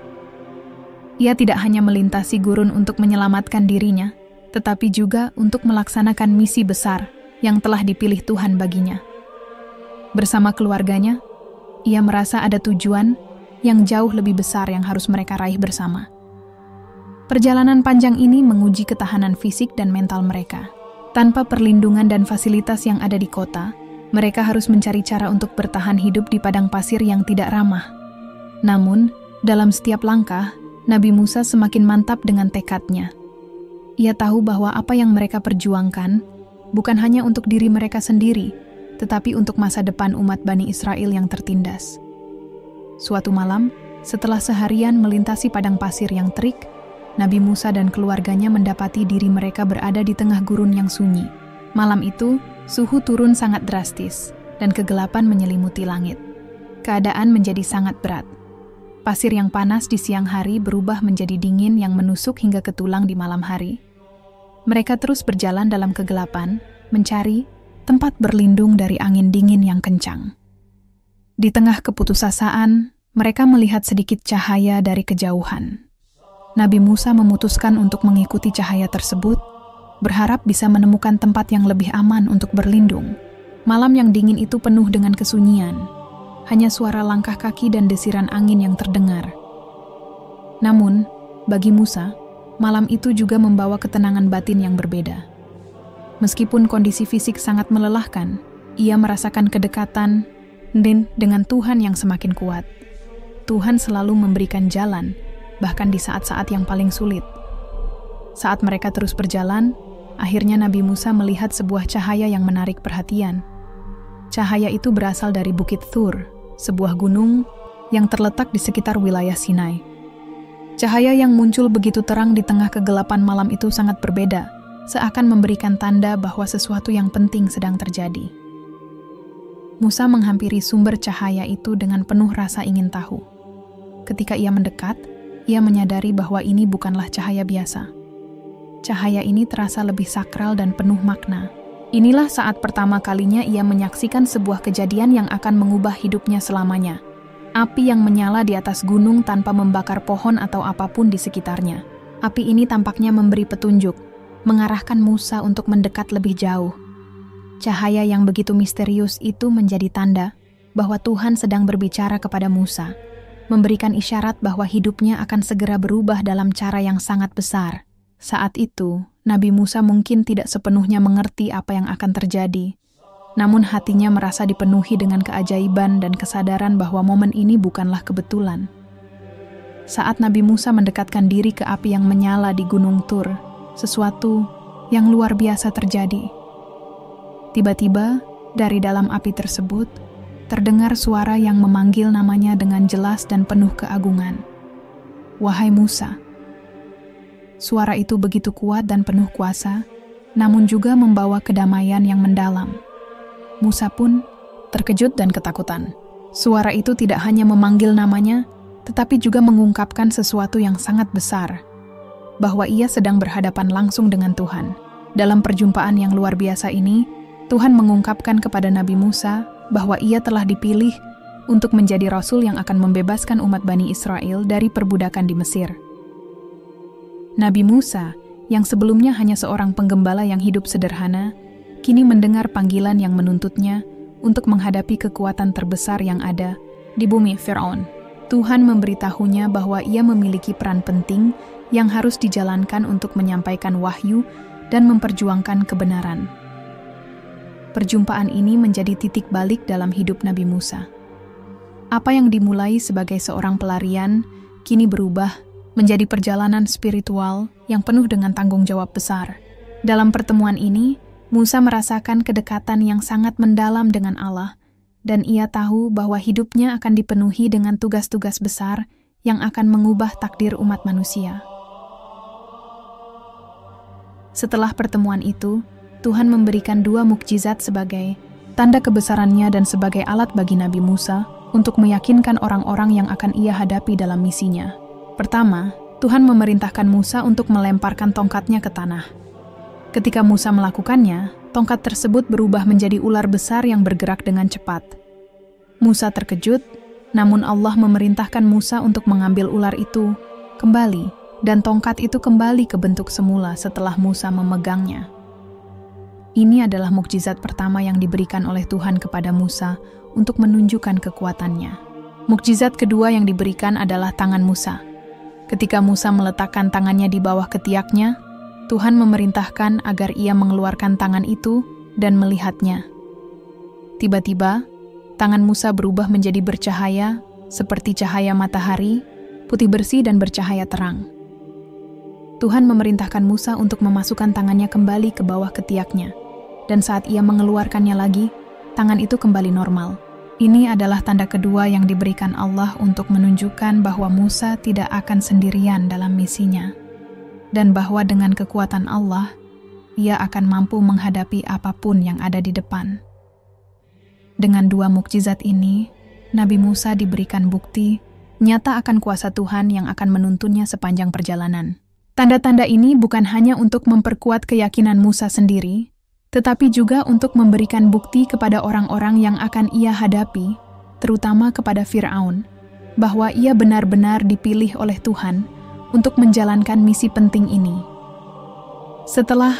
Ia tidak hanya melintasi gurun untuk menyelamatkan dirinya, tetapi juga untuk melaksanakan misi besar yang telah dipilih Tuhan baginya. Bersama keluarganya, ia merasa ada tujuan yang jauh lebih besar yang harus mereka raih bersama. Perjalanan panjang ini menguji ketahanan fisik dan mental mereka. Tanpa perlindungan dan fasilitas yang ada di kota, mereka harus mencari cara untuk bertahan hidup di padang pasir yang tidak ramah. Namun, dalam setiap langkah, Nabi Musa semakin mantap dengan tekadnya. Ia tahu bahwa apa yang mereka perjuangkan bukan hanya untuk diri mereka sendiri, tetapi untuk masa depan umat Bani Israel yang tertindas. Suatu malam, setelah seharian melintasi padang pasir yang terik, Nabi Musa dan keluarganya mendapati diri mereka berada di tengah gurun yang sunyi. Malam itu, suhu turun sangat drastis, dan kegelapan menyelimuti langit. Keadaan menjadi sangat berat. Pasir yang panas di siang hari berubah menjadi dingin yang menusuk hingga ke tulang di malam hari. Mereka terus berjalan dalam kegelapan, mencari tempat berlindung dari angin dingin yang kencang. Di tengah keputusasaan, mereka melihat sedikit cahaya dari kejauhan. Nabi Musa memutuskan untuk mengikuti cahaya tersebut, berharap bisa menemukan tempat yang lebih aman untuk berlindung. Malam yang dingin itu penuh dengan kesunyian, hanya suara langkah kaki dan desiran angin yang terdengar. Namun, bagi Musa, malam itu juga membawa ketenangan batin yang berbeda. Meskipun kondisi fisik sangat melelahkan, ia merasakan kedekatan dengan Tuhan yang semakin kuat. Tuhan selalu memberikan jalan, bahkan di saat-saat yang paling sulit. Saat mereka terus berjalan, akhirnya Nabi Musa melihat sebuah cahaya yang menarik perhatian. Cahaya itu berasal dari Bukit Thur, sebuah gunung yang terletak di sekitar wilayah Sinai. Cahaya yang muncul begitu terang di tengah kegelapan malam itu sangat berbeda, seakan memberikan tanda bahwa sesuatu yang penting sedang terjadi. Musa menghampiri sumber cahaya itu dengan penuh rasa ingin tahu. Ketika ia mendekat, ia menyadari bahwa ini bukanlah cahaya biasa. Cahaya ini terasa lebih sakral dan penuh makna. Inilah saat pertama kalinya ia menyaksikan sebuah kejadian yang akan mengubah hidupnya selamanya. Api yang menyala di atas gunung tanpa membakar pohon atau apapun di sekitarnya. Api ini tampaknya memberi petunjuk, mengarahkan Musa untuk mendekat lebih jauh. Cahaya yang begitu misterius itu menjadi tanda bahwa Tuhan sedang berbicara kepada Musa, memberikan isyarat bahwa hidupnya akan segera berubah dalam cara yang sangat besar. Saat itu, Nabi Musa mungkin tidak sepenuhnya mengerti apa yang akan terjadi. Namun hatinya merasa dipenuhi dengan keajaiban dan kesadaran bahwa momen ini bukanlah kebetulan. Saat Nabi Musa mendekatkan diri ke api yang menyala di Gunung Tur, sesuatu yang luar biasa terjadi. Tiba-tiba, dari dalam api tersebut, terdengar suara yang memanggil namanya dengan jelas dan penuh keagungan. "Wahai Musa." Suara itu begitu kuat dan penuh kuasa, namun juga membawa kedamaian yang mendalam. Musa pun terkejut dan ketakutan. Suara itu tidak hanya memanggil namanya, tetapi juga mengungkapkan sesuatu yang sangat besar, bahwa ia sedang berhadapan langsung dengan Tuhan. Dalam perjumpaan yang luar biasa ini, Tuhan mengungkapkan kepada Nabi Musa bahwa ia telah dipilih untuk menjadi rasul yang akan membebaskan umat Bani Israel dari perbudakan di Mesir. Nabi Musa, yang sebelumnya hanya seorang penggembala yang hidup sederhana, kini mendengar panggilan yang menuntutnya untuk menghadapi kekuatan terbesar yang ada di bumi Firaun. Tuhan memberitahunya bahwa ia memiliki peran penting yang harus dijalankan untuk menyampaikan wahyu dan memperjuangkan kebenaran. Perjumpaan ini menjadi titik balik dalam hidup Nabi Musa. Apa yang dimulai sebagai seorang pelarian, kini berubah menjadi perjalanan spiritual yang penuh dengan tanggung jawab besar. Dalam pertemuan ini, Musa merasakan kedekatan yang sangat mendalam dengan Allah, dan ia tahu bahwa hidupnya akan dipenuhi dengan tugas-tugas besar yang akan mengubah takdir umat manusia. Setelah pertemuan itu, Tuhan memberikan 2 mukjizat sebagai tanda kebesarannya dan sebagai alat bagi Nabi Musa untuk meyakinkan orang-orang yang akan ia hadapi dalam misinya. Pertama, Tuhan memerintahkan Musa untuk melemparkan tongkatnya ke tanah. Ketika Musa melakukannya, tongkat tersebut berubah menjadi ular besar yang bergerak dengan cepat. Musa terkejut, namun Allah memerintahkan Musa untuk mengambil ular itu kembali, dan tongkat itu kembali ke bentuk semula setelah Musa memegangnya. Ini adalah mukjizat pertama yang diberikan oleh Tuhan kepada Musa untuk menunjukkan kekuatannya. Mukjizat kedua yang diberikan adalah tangan Musa. Ketika Musa meletakkan tangannya di bawah ketiaknya, Tuhan memerintahkan agar ia mengeluarkan tangan itu dan melihatnya. Tiba-tiba, tangan Musa berubah menjadi bercahaya, seperti cahaya matahari, putih bersih dan bercahaya terang. Tuhan memerintahkan Musa untuk memasukkan tangannya kembali ke bawah ketiaknya, dan saat ia mengeluarkannya lagi, tangan itu kembali normal. Ini adalah tanda kedua yang diberikan Allah untuk menunjukkan bahwa Musa tidak akan sendirian dalam misinya, dan bahwa dengan kekuatan Allah, ia akan mampu menghadapi apapun yang ada di depan. Dengan 2 mukjizat ini, Nabi Musa diberikan bukti nyata akan kuasa Tuhan yang akan menuntunnya sepanjang perjalanan. Tanda-tanda ini bukan hanya untuk memperkuat keyakinan Musa sendiri, tetapi juga untuk memberikan bukti kepada orang-orang yang akan ia hadapi, terutama kepada Firaun, bahwa ia benar-benar dipilih oleh Tuhan untuk menjalankan misi penting ini. Setelah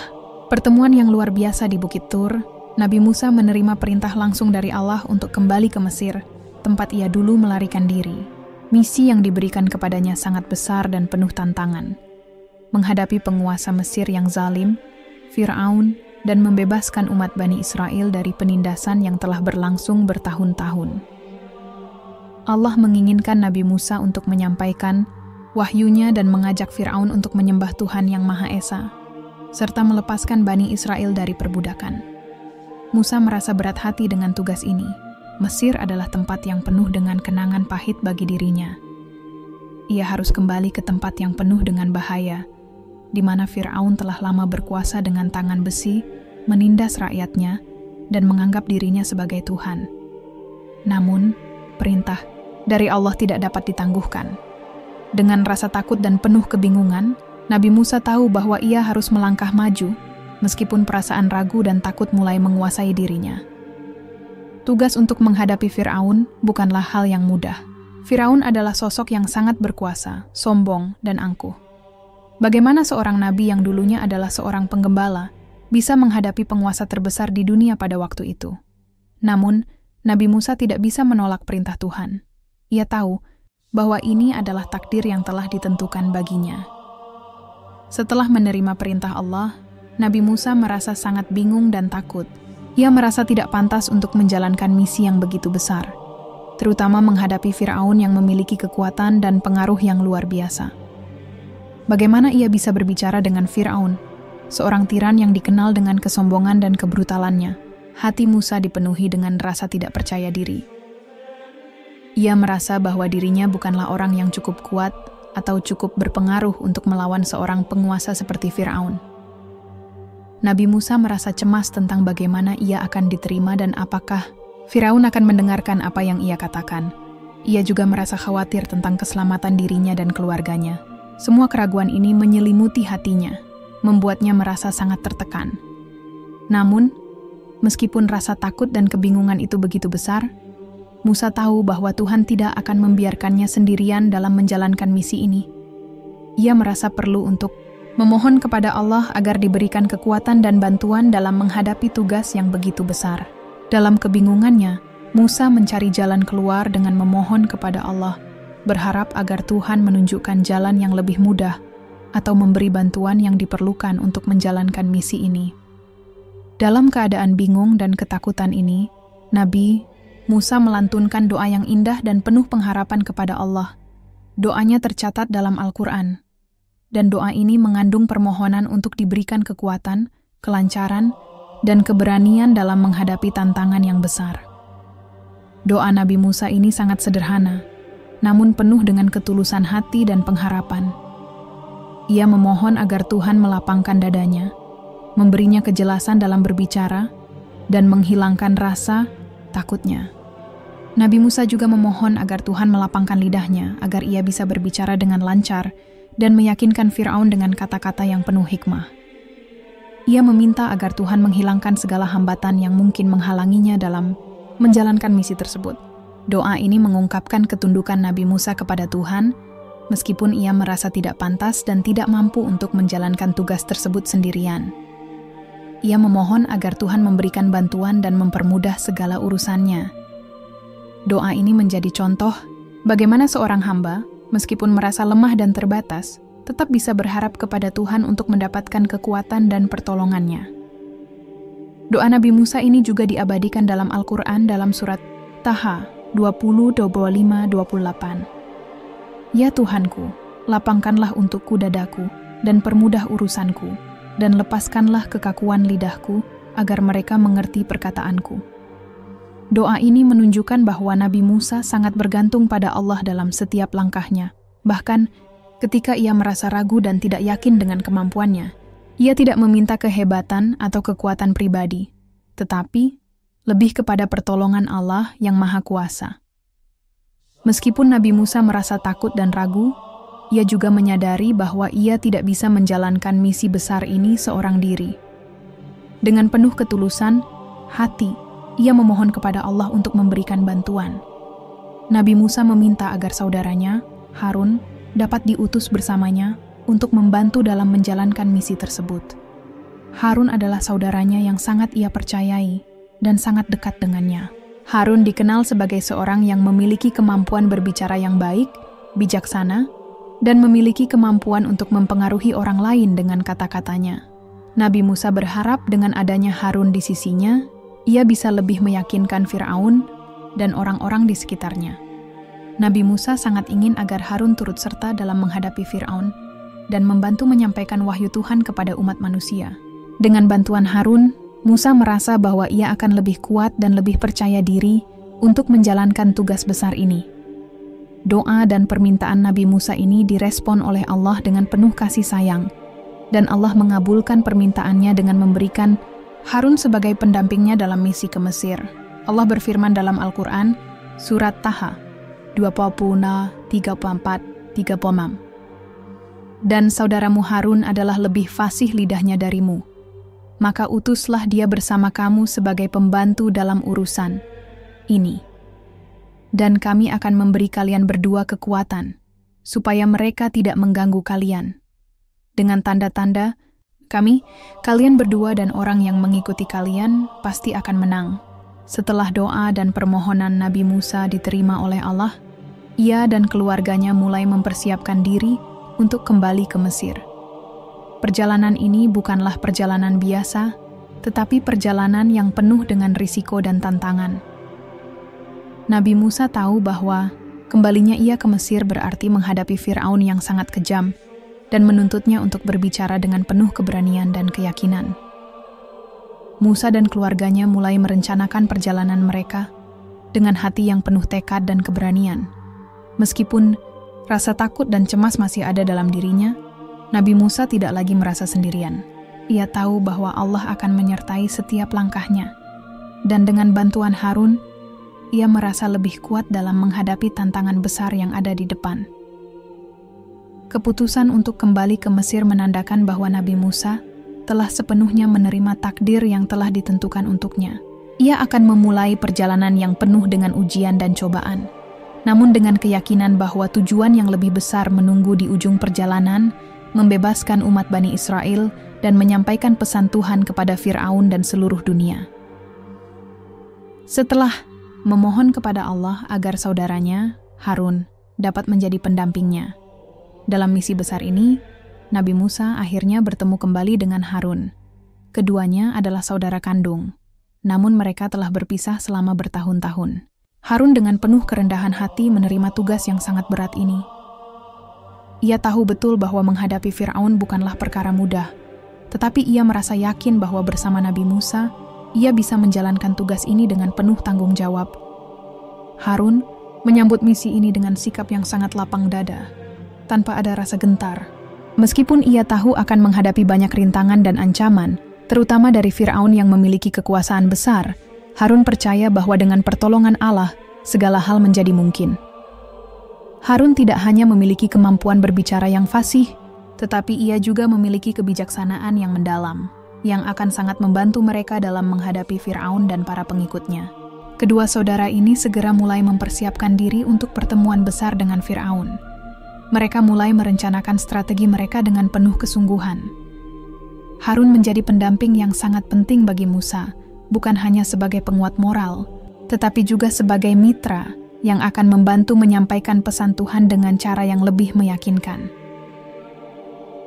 pertemuan yang luar biasa di Bukit Tur, Nabi Musa menerima perintah langsung dari Allah untuk kembali ke Mesir, tempat ia dulu melarikan diri. Misi yang diberikan kepadanya sangat besar dan penuh tantangan. Menghadapi penguasa Mesir yang zalim, Firaun, dan membebaskan umat Bani Israel dari penindasan yang telah berlangsung bertahun-tahun. Allah menginginkan Nabi Musa untuk menyampaikan wahyunya dan mengajak Firaun untuk menyembah Tuhan yang Maha Esa, serta melepaskan Bani Israel dari perbudakan. Musa merasa berat hati dengan tugas ini. Mesir adalah tempat yang penuh dengan kenangan pahit bagi dirinya. Ia harus kembali ke tempat yang penuh dengan bahaya, di mana Firaun telah lama berkuasa dengan tangan besi, menindas rakyatnya, dan menganggap dirinya sebagai Tuhan. Namun, perintah dari Allah tidak dapat ditangguhkan. Dengan rasa takut dan penuh kebingungan, Nabi Musa tahu bahwa ia harus melangkah maju, meskipun perasaan ragu dan takut mulai menguasai dirinya. Tugas untuk menghadapi Fir'aun bukanlah hal yang mudah. Fir'aun adalah sosok yang sangat berkuasa, sombong, dan angkuh. Bagaimana seorang nabi yang dulunya adalah seorang penggembala bisa menghadapi penguasa terbesar di dunia pada waktu itu? Namun, Nabi Musa tidak bisa menolak perintah Tuhan. Ia tahu bahwa ini adalah takdir yang telah ditentukan baginya. Setelah menerima perintah Allah, Nabi Musa merasa sangat bingung dan takut. Ia merasa tidak pantas untuk menjalankan misi yang begitu besar, terutama menghadapi Fir'aun yang memiliki kekuatan dan pengaruh yang luar biasa. Bagaimana ia bisa berbicara dengan Fir'aun, seorang tiran yang dikenal dengan kesombongan dan kebrutalannya? Hati Musa dipenuhi dengan rasa tidak percaya diri. Ia merasa bahwa dirinya bukanlah orang yang cukup kuat atau cukup berpengaruh untuk melawan seorang penguasa seperti Fir'aun. Nabi Musa merasa cemas tentang bagaimana ia akan diterima dan apakah Fir'aun akan mendengarkan apa yang ia katakan. Ia juga merasa khawatir tentang keselamatan dirinya dan keluarganya. Semua keraguan ini menyelimuti hatinya, membuatnya merasa sangat tertekan. Namun, meskipun rasa takut dan kebingungan itu begitu besar, Musa tahu bahwa Tuhan tidak akan membiarkannya sendirian dalam menjalankan misi ini. Ia merasa perlu untuk memohon kepada Allah agar diberikan kekuatan dan bantuan dalam menghadapi tugas yang begitu besar. Dalam kebingungannya, Musa mencari jalan keluar dengan memohon kepada Allah, berharap agar Tuhan menunjukkan jalan yang lebih mudah atau memberi bantuan yang diperlukan untuk menjalankan misi ini. Dalam keadaan bingung dan ketakutan ini, Nabi Musa melantunkan doa yang indah dan penuh pengharapan kepada Allah. Doanya tercatat dalam Al-Quran, dan doa ini mengandung permohonan untuk diberikan kekuatan, kelancaran, dan keberanian dalam menghadapi tantangan yang besar. Doa Nabi Musa ini sangat sederhana, namun penuh dengan ketulusan hati dan pengharapan. Ia memohon agar Tuhan melapangkan dadanya, memberinya kejelasan dalam berbicara, dan menghilangkan rasa takutnya. Nabi Musa juga memohon agar Tuhan melapangkan lidahnya, agar ia bisa berbicara dengan lancar dan meyakinkan Fir'aun dengan kata-kata yang penuh hikmah. Ia meminta agar Tuhan menghilangkan segala hambatan yang mungkin menghalanginya dalam menjalankan misi tersebut. Doa ini mengungkapkan ketundukan Nabi Musa kepada Tuhan, meskipun ia merasa tidak pantas dan tidak mampu untuk menjalankan tugas tersebut sendirian. Ia memohon agar Tuhan memberikan bantuan dan mempermudah segala urusannya. Doa ini menjadi contoh bagaimana seorang hamba, meskipun merasa lemah dan terbatas, tetap bisa berharap kepada Tuhan untuk mendapatkan kekuatan dan pertolongannya. Doa Nabi Musa ini juga diabadikan dalam Al-Quran dalam surat Taha 20:25-28. Ya Tuhanku, lapangkanlah untukku dadaku dan permudah urusanku, dan lepaskanlah kekakuan lidahku agar mereka mengerti perkataanku. Doa ini menunjukkan bahwa Nabi Musa sangat bergantung pada Allah dalam setiap langkahnya. Bahkan ketika ia merasa ragu dan tidak yakin dengan kemampuannya, ia tidak meminta kehebatan atau kekuatan pribadi, tetapi lebih kepada pertolongan Allah yang Maha Kuasa. Meskipun Nabi Musa merasa takut dan ragu, ia juga menyadari bahwa ia tidak bisa menjalankan misi besar ini seorang diri. Dengan penuh ketulusan hati, ia memohon kepada Allah untuk memberikan bantuan. Nabi Musa meminta agar saudaranya, Harun, dapat diutus bersamanya untuk membantu dalam menjalankan misi tersebut. Harun adalah saudaranya yang sangat ia percayai dan sangat dekat dengannya. Harun dikenal sebagai seorang yang memiliki kemampuan berbicara yang baik, bijaksana, dan memiliki kemampuan untuk mempengaruhi orang lain dengan kata-katanya. Nabi Musa berharap dengan adanya Harun di sisinya, ia bisa lebih meyakinkan Fir'aun dan orang-orang di sekitarnya. Nabi Musa sangat ingin agar Harun turut serta dalam menghadapi Fir'aun dan membantu menyampaikan wahyu Tuhan kepada umat manusia. Dengan bantuan Harun, Musa merasa bahwa ia akan lebih kuat dan lebih percaya diri untuk menjalankan tugas besar ini. Doa dan permintaan Nabi Musa ini direspon oleh Allah dengan penuh kasih sayang, dan Allah mengabulkan permintaannya dengan memberikan Harun sebagai pendampingnya dalam misi ke Mesir. Allah berfirman dalam Al-Quran Surat Taha 24-36. Dan saudaramu Harun adalah lebih fasih lidahnya darimu. Maka utuslah dia bersama kamu sebagai pembantu dalam urusan ini. Dan kami akan memberi kalian berdua kekuatan, supaya mereka tidak mengganggu kalian. Dengan tanda-tanda, kalian berdua dan orang yang mengikuti kalian pasti akan menang. Setelah doa dan permohonan Nabi Musa diterima oleh Allah, ia dan keluarganya mulai mempersiapkan diri untuk kembali ke Mesir. Perjalanan ini bukanlah perjalanan biasa, tetapi perjalanan yang penuh dengan risiko dan tantangan. Nabi Musa tahu bahwa kembalinya ia ke Mesir berarti menghadapi Fir'aun yang sangat kejam dan menuntutnya untuk berbicara dengan penuh keberanian dan keyakinan. Musa dan keluarganya mulai merencanakan perjalanan mereka dengan hati yang penuh tekad dan keberanian. Meskipun rasa takut dan cemas masih ada dalam dirinya, Nabi Musa tidak lagi merasa sendirian. Ia tahu bahwa Allah akan menyertai setiap langkahnya. Dan dengan bantuan Harun, ia merasa lebih kuat dalam menghadapi tantangan besar yang ada di depan. Keputusan untuk kembali ke Mesir menandakan bahwa Nabi Musa telah sepenuhnya menerima takdir yang telah ditentukan untuknya. Ia akan memulai perjalanan yang penuh dengan ujian dan cobaan. Namun dengan keyakinan bahwa tujuan yang lebih besar menunggu di ujung perjalanan, membebaskan umat Bani Israel dan menyampaikan pesan Tuhan kepada Fir'aun dan seluruh dunia. Setelah memohon kepada Allah agar saudaranya, Harun, dapat menjadi pendampingnya. Dalam misi besar ini, Nabi Musa akhirnya bertemu kembali dengan Harun. Keduanya adalah saudara kandung, namun mereka telah berpisah selama bertahun-tahun. Harun dengan penuh kerendahan hati menerima tugas yang sangat berat ini. Ia tahu betul bahwa menghadapi Fir'aun bukanlah perkara mudah, tetapi ia merasa yakin bahwa bersama Nabi Musa, ia bisa menjalankan tugas ini dengan penuh tanggung jawab. Harun menyambut misi ini dengan sikap yang sangat lapang dada, tanpa ada rasa gentar. Meskipun ia tahu akan menghadapi banyak rintangan dan ancaman, terutama dari Fir'aun yang memiliki kekuasaan besar, Harun percaya bahwa dengan pertolongan Allah, segala hal menjadi mungkin. Harun tidak hanya memiliki kemampuan berbicara yang fasih, tetapi ia juga memiliki kebijaksanaan yang mendalam, yang akan sangat membantu mereka dalam menghadapi Fir'aun dan para pengikutnya. Kedua saudara ini segera mulai mempersiapkan diri untuk pertemuan besar dengan Fir'aun. Mereka mulai merencanakan strategi mereka dengan penuh kesungguhan. Harun menjadi pendamping yang sangat penting bagi Musa, bukan hanya sebagai penguat moral, tetapi juga sebagai mitra yang akan membantu menyampaikan pesan Tuhan dengan cara yang lebih meyakinkan.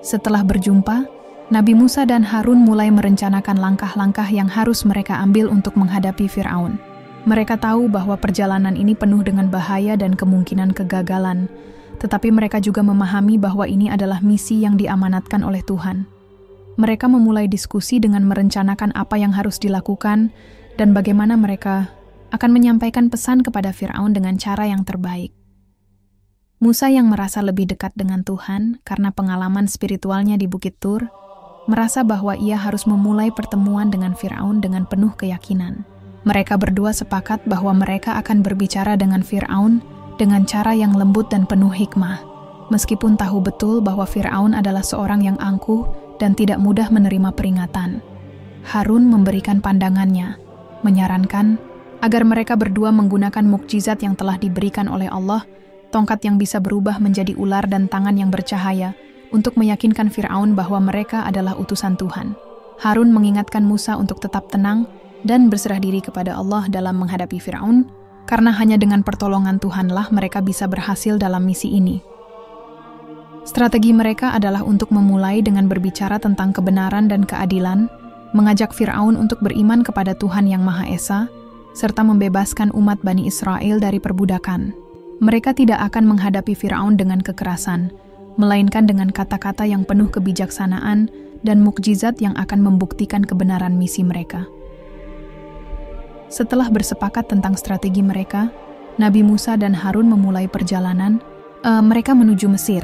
Setelah berjumpa, Nabi Musa dan Harun mulai merencanakan langkah-langkah yang harus mereka ambil untuk menghadapi Fir'aun. Mereka tahu bahwa perjalanan ini penuh dengan bahaya dan kemungkinan kegagalan, tetapi mereka juga memahami bahwa ini adalah misi yang diamanatkan oleh Tuhan. Mereka memulai diskusi dengan merencanakan apa yang harus dilakukan dan bagaimana mereka akan menyampaikan pesan kepada Fir'aun dengan cara yang terbaik. Musa yang merasa lebih dekat dengan Tuhan karena pengalaman spiritualnya di Bukit Tur, merasa bahwa ia harus memulai pertemuan dengan Fir'aun dengan penuh keyakinan. Mereka berdua sepakat bahwa mereka akan berbicara dengan Fir'aun dengan cara yang lembut dan penuh hikmah, meskipun tahu betul bahwa Fir'aun adalah seorang yang angkuh dan tidak mudah menerima peringatan. Harun memberikan pandangannya, menyarankan agar mereka berdua menggunakan mukjizat yang telah diberikan oleh Allah, tongkat yang bisa berubah menjadi ular dan tangan yang bercahaya, untuk meyakinkan Fir'aun bahwa mereka adalah utusan Tuhan. Harun mengingatkan Musa untuk tetap tenang dan berserah diri kepada Allah dalam menghadapi Fir'aun, karena hanya dengan pertolongan Tuhanlah mereka bisa berhasil dalam misi ini. Strategi mereka adalah untuk memulai dengan berbicara tentang kebenaran dan keadilan, mengajak Fir'aun untuk beriman kepada Tuhan Yang Maha Esa, serta membebaskan umat Bani Israel dari perbudakan. Mereka tidak akan menghadapi Fir'aun dengan kekerasan, melainkan dengan kata-kata yang penuh kebijaksanaan dan mukjizat yang akan membuktikan kebenaran misi mereka. Setelah bersepakat tentang strategi mereka, Nabi Musa dan Harun memulai perjalanan mereka menuju Mesir.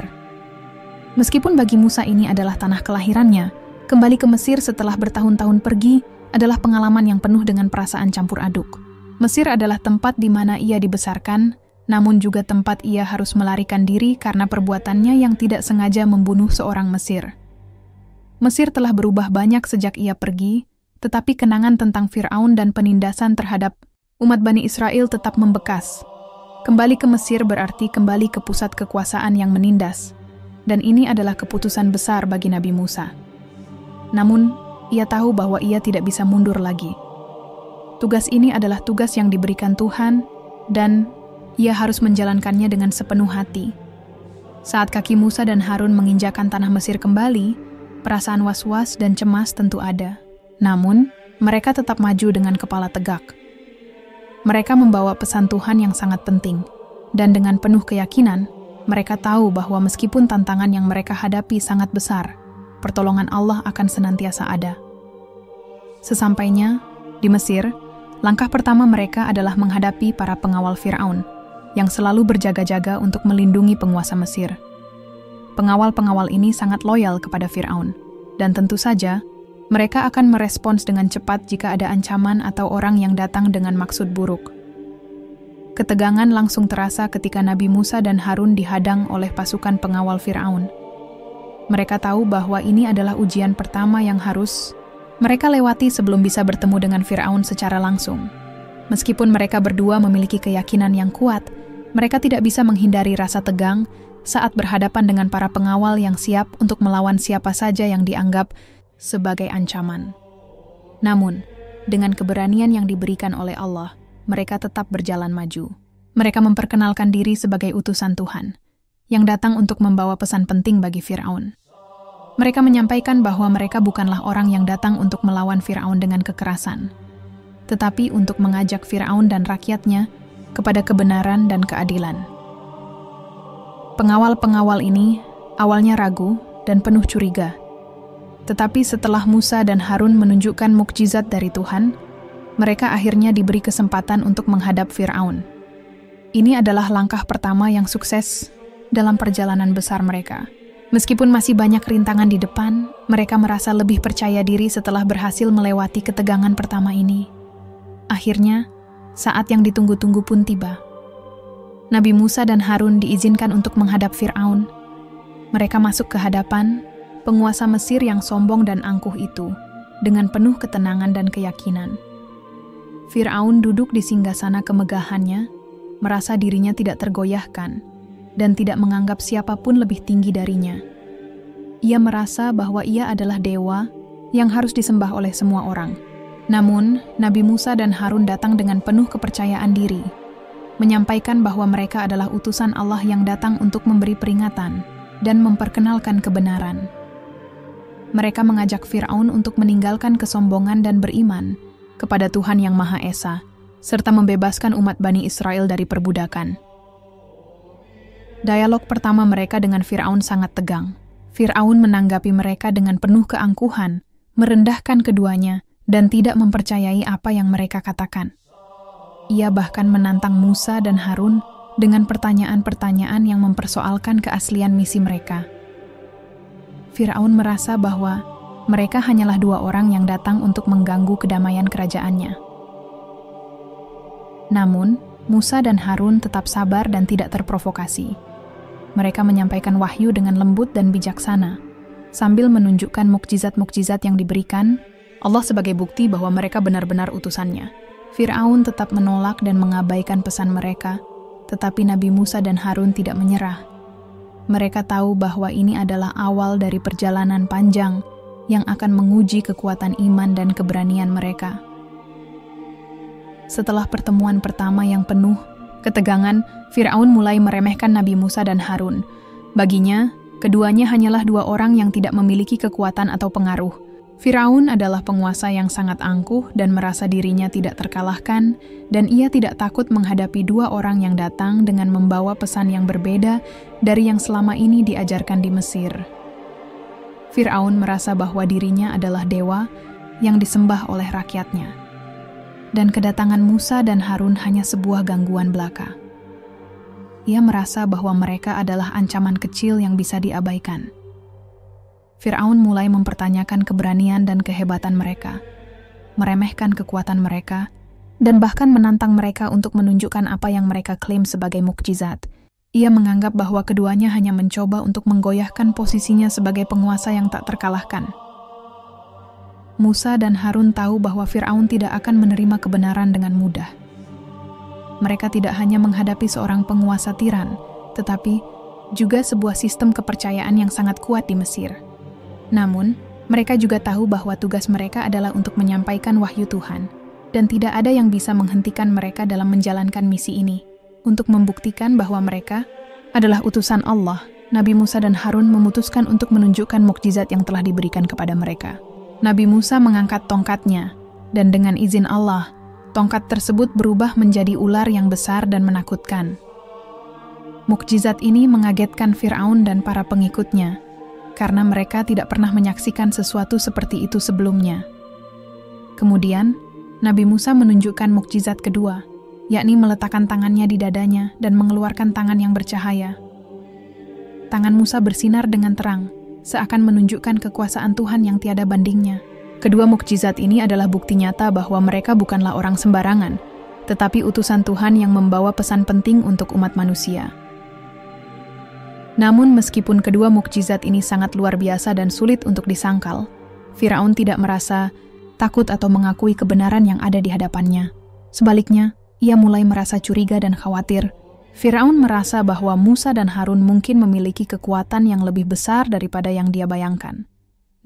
Meskipun bagi Musa ini adalah tanah kelahirannya, kembali ke Mesir setelah bertahun-tahun pergi adalah pengalaman yang penuh dengan perasaan campur aduk. Mesir adalah tempat di mana ia dibesarkan, namun juga tempat ia harus melarikan diri karena perbuatannya yang tidak sengaja membunuh seorang Mesir. Mesir telah berubah banyak sejak ia pergi, tetapi kenangan tentang Fir'aun dan penindasan terhadap umat Bani Israel tetap membekas. Kembali ke Mesir berarti kembali ke pusat kekuasaan yang menindas, dan ini adalah keputusan besar bagi Nabi Musa. Namun, ia tahu bahwa ia tidak bisa mundur lagi. Tugas ini adalah tugas yang diberikan Tuhan, dan ia harus menjalankannya dengan sepenuh hati. Saat kaki Musa dan Harun menginjakan tanah Mesir kembali, perasaan was-was dan cemas tentu ada. Namun, mereka tetap maju dengan kepala tegak. Mereka membawa pesan Tuhan yang sangat penting, dan dengan penuh keyakinan, mereka tahu bahwa meskipun tantangan yang mereka hadapi sangat besar, pertolongan Allah akan senantiasa ada. Sesampainya di Mesir, langkah pertama mereka adalah menghadapi para pengawal Fir'aun, yang selalu berjaga-jaga untuk melindungi penguasa Mesir. Pengawal-pengawal ini sangat loyal kepada Fir'aun, dan tentu saja, mereka akan merespons dengan cepat jika ada ancaman atau orang yang datang dengan maksud buruk. Ketegangan langsung terasa ketika Nabi Musa dan Harun dihadang oleh pasukan pengawal Fir'aun. Mereka tahu bahwa ini adalah ujian pertama yang harus mereka lewati sebelum bisa bertemu dengan Fir'aun secara langsung. Meskipun mereka berdua memiliki keyakinan yang kuat, mereka tidak bisa menghindari rasa tegang saat berhadapan dengan para pengawal yang siap untuk melawan siapa saja yang dianggap sebagai ancaman. Namun, dengan keberanian yang diberikan oleh Allah, mereka tetap berjalan maju. Mereka memperkenalkan diri sebagai utusan Tuhan, yang datang untuk membawa pesan penting bagi Fir'aun. Mereka menyampaikan bahwa mereka bukanlah orang yang datang untuk melawan Fir'aun dengan kekerasan, tetapi untuk mengajak Fir'aun dan rakyatnya kepada kebenaran dan keadilan. Pengawal-pengawal ini awalnya ragu dan penuh curiga, tetapi setelah Musa dan Harun menunjukkan mukjizat dari Tuhan, mereka akhirnya diberi kesempatan untuk menghadap Fir'aun. Ini adalah langkah pertama yang sukses dalam perjalanan besar mereka. Meskipun masih banyak rintangan di depan, mereka merasa lebih percaya diri setelah berhasil melewati ketegangan pertama ini. Akhirnya, saat yang ditunggu-tunggu pun tiba. Nabi Musa dan Harun diizinkan untuk menghadap Fir'aun. Mereka masuk ke hadapan penguasa Mesir yang sombong dan angkuh itu, dengan penuh ketenangan dan keyakinan. Fir'aun duduk di singgasana kemegahannya, merasa dirinya tidak tergoyahkan, dan tidak menganggap siapapun lebih tinggi darinya. Ia merasa bahwa ia adalah dewa yang harus disembah oleh semua orang. Namun, Nabi Musa dan Harun datang dengan penuh kepercayaan diri, menyampaikan bahwa mereka adalah utusan Allah yang datang untuk memberi peringatan dan memperkenalkan kebenaran. Mereka mengajak Fir'aun untuk meninggalkan kesombongan dan beriman kepada Tuhan yang Maha Esa, serta membebaskan umat Bani Israel dari perbudakan. Dialog pertama mereka dengan Fir'aun sangat tegang. Fir'aun menanggapi mereka dengan penuh keangkuhan, merendahkan keduanya, dan tidak mempercayai apa yang mereka katakan. Ia bahkan menantang Musa dan Harun dengan pertanyaan-pertanyaan yang mempersoalkan keaslian misi mereka. Fir'aun merasa bahwa mereka hanyalah dua orang yang datang untuk mengganggu kedamaian kerajaannya. Namun, Musa dan Harun tetap sabar dan tidak terprovokasi. Mereka menyampaikan wahyu dengan lembut dan bijaksana, sambil menunjukkan mukjizat-mukjizat yang diberikan Allah sebagai bukti bahwa mereka benar-benar utusannya. Fir'aun tetap menolak dan mengabaikan pesan mereka, tetapi Nabi Musa dan Harun tidak menyerah. Mereka tahu bahwa ini adalah awal dari perjalanan panjang yang akan menguji kekuatan iman dan keberanian mereka. Setelah pertemuan pertama yang penuh ketegangan, Fir'aun mulai meremehkan Nabi Musa dan Harun. Baginya, keduanya hanyalah dua orang yang tidak memiliki kekuatan atau pengaruh. Fir'aun adalah penguasa yang sangat angkuh dan merasa dirinya tidak terkalahkan, dan ia tidak takut menghadapi dua orang yang datang dengan membawa pesan yang berbeda dari yang selama ini diajarkan di Mesir. Fir'aun merasa bahwa dirinya adalah dewa yang disembah oleh rakyatnya, dan kedatangan Musa dan Harun hanya sebuah gangguan belaka. Ia merasa bahwa mereka adalah ancaman kecil yang bisa diabaikan. Fir'aun mulai mempertanyakan keberanian dan kehebatan mereka, meremehkan kekuatan mereka, dan bahkan menantang mereka untuk menunjukkan apa yang mereka klaim sebagai mukjizat. Ia menganggap bahwa keduanya hanya mencoba untuk menggoyahkan posisinya sebagai penguasa yang tak terkalahkan. Musa dan Harun tahu bahwa Fir'aun tidak akan menerima kebenaran dengan mudah. Mereka tidak hanya menghadapi seorang penguasa tiran, tetapi juga sebuah sistem kepercayaan yang sangat kuat di Mesir. Namun, mereka juga tahu bahwa tugas mereka adalah untuk menyampaikan wahyu Tuhan, dan tidak ada yang bisa menghentikan mereka dalam menjalankan misi ini. Untuk membuktikan bahwa mereka adalah utusan Allah, Nabi Musa dan Harun memutuskan untuk menunjukkan mukjizat yang telah diberikan kepada mereka. Nabi Musa mengangkat tongkatnya, dan dengan izin Allah, tongkat tersebut berubah menjadi ular yang besar dan menakutkan. Mukjizat ini mengagetkan Fir'aun dan para pengikutnya, karena mereka tidak pernah menyaksikan sesuatu seperti itu sebelumnya. Kemudian, Nabi Musa menunjukkan mukjizat kedua, yakni meletakkan tangannya di dadanya dan mengeluarkan tangan yang bercahaya. Tangan Musa bersinar dengan terang, seakan menunjukkan kekuasaan Tuhan yang tiada bandingnya. Kedua mukjizat ini adalah bukti nyata bahwa mereka bukanlah orang sembarangan, tetapi utusan Tuhan yang membawa pesan penting untuk umat manusia. Namun meskipun kedua mukjizat ini sangat luar biasa dan sulit untuk disangkal, Firaun tidak merasa takut atau mengakui kebenaran yang ada di hadapannya. Sebaliknya, ia mulai merasa curiga dan khawatir. Firaun merasa bahwa Musa dan Harun mungkin memiliki kekuatan yang lebih besar daripada yang dia bayangkan.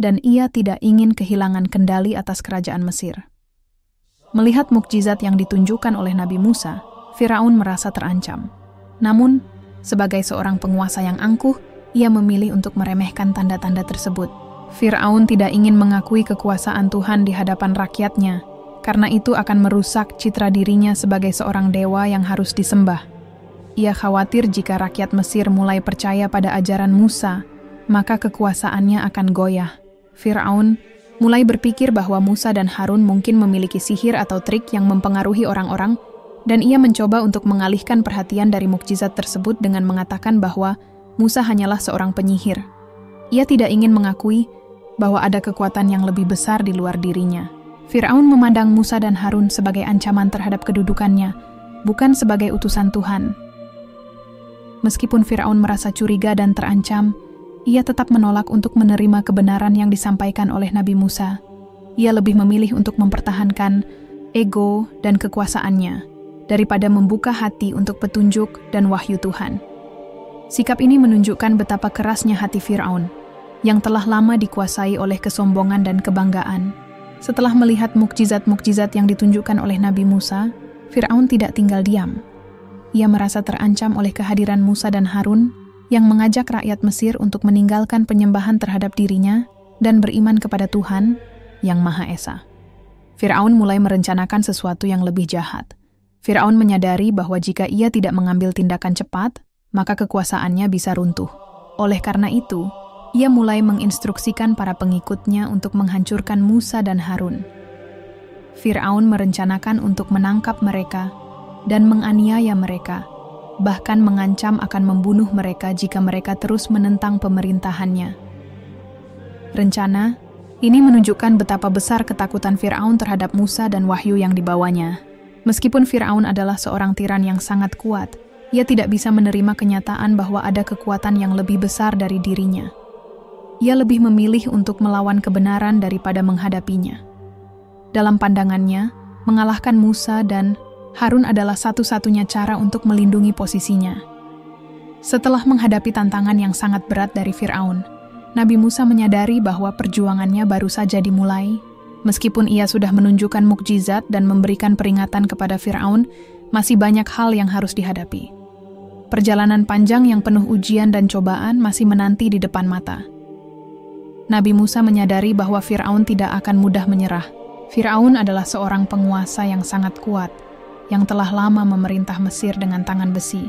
Dan ia tidak ingin kehilangan kendali atas kerajaan Mesir. Melihat mukjizat yang ditunjukkan oleh Nabi Musa, Firaun merasa terancam. Namun, sebagai seorang penguasa yang angkuh, ia memilih untuk meremehkan tanda-tanda tersebut. Firaun tidak ingin mengakui kekuasaan Tuhan di hadapan rakyatnya, karena itu akan merusak citra dirinya sebagai seorang dewa yang harus disembah. Ia khawatir jika rakyat Mesir mulai percaya pada ajaran Musa, maka kekuasaannya akan goyah. Firaun mulai berpikir bahwa Musa dan Harun mungkin memiliki sihir atau trik yang mempengaruhi orang-orang, dan ia mencoba untuk mengalihkan perhatian dari mukjizat tersebut dengan mengatakan bahwa Musa hanyalah seorang penyihir. Ia tidak ingin mengakui bahwa ada kekuatan yang lebih besar di luar dirinya. Fir'aun memandang Musa dan Harun sebagai ancaman terhadap kedudukannya, bukan sebagai utusan Tuhan. Meskipun Fir'aun merasa curiga dan terancam, ia tetap menolak untuk menerima kebenaran yang disampaikan oleh Nabi Musa. Ia lebih memilih untuk mempertahankan ego dan kekuasaannya, daripada membuka hati untuk petunjuk dan wahyu Tuhan. Sikap ini menunjukkan betapa kerasnya hati Fir'aun, yang telah lama dikuasai oleh kesombongan dan kebanggaan. Setelah melihat mukjizat-mukjizat yang ditunjukkan oleh Nabi Musa, Fir'aun tidak tinggal diam. Ia merasa terancam oleh kehadiran Musa dan Harun yang mengajak rakyat Mesir untuk meninggalkan penyembahan terhadap dirinya dan beriman kepada Tuhan yang Maha Esa. Fir'aun mulai merencanakan sesuatu yang lebih jahat. Fir'aun menyadari bahwa jika ia tidak mengambil tindakan cepat, maka kekuasaannya bisa runtuh. Oleh karena itu, ia mulai menginstruksikan para pengikutnya untuk menghancurkan Musa dan Harun. Fir'aun merencanakan untuk menangkap mereka dan menganiaya mereka, bahkan mengancam akan membunuh mereka jika mereka terus menentang pemerintahannya. Rencana ini menunjukkan betapa besar ketakutan Fir'aun terhadap Musa dan wahyu yang dibawanya. Meskipun Fir'aun adalah seorang tiran yang sangat kuat, ia tidak bisa menerima kenyataan bahwa ada kekuatan yang lebih besar dari dirinya. Ia lebih memilih untuk melawan kebenaran daripada menghadapinya. Dalam pandangannya, mengalahkan Musa dan Harun adalah satu-satunya cara untuk melindungi posisinya. Setelah menghadapi tantangan yang sangat berat dari Fir'aun, Nabi Musa menyadari bahwa perjuangannya baru saja dimulai. Meskipun ia sudah menunjukkan mukjizat dan memberikan peringatan kepada Fir'aun, masih banyak hal yang harus dihadapi. Perjalanan panjang yang penuh ujian dan cobaan masih menanti di depan mata. Nabi Musa menyadari bahwa Fir'aun tidak akan mudah menyerah. Fir'aun adalah seorang penguasa yang sangat kuat, yang telah lama memerintah Mesir dengan tangan besi.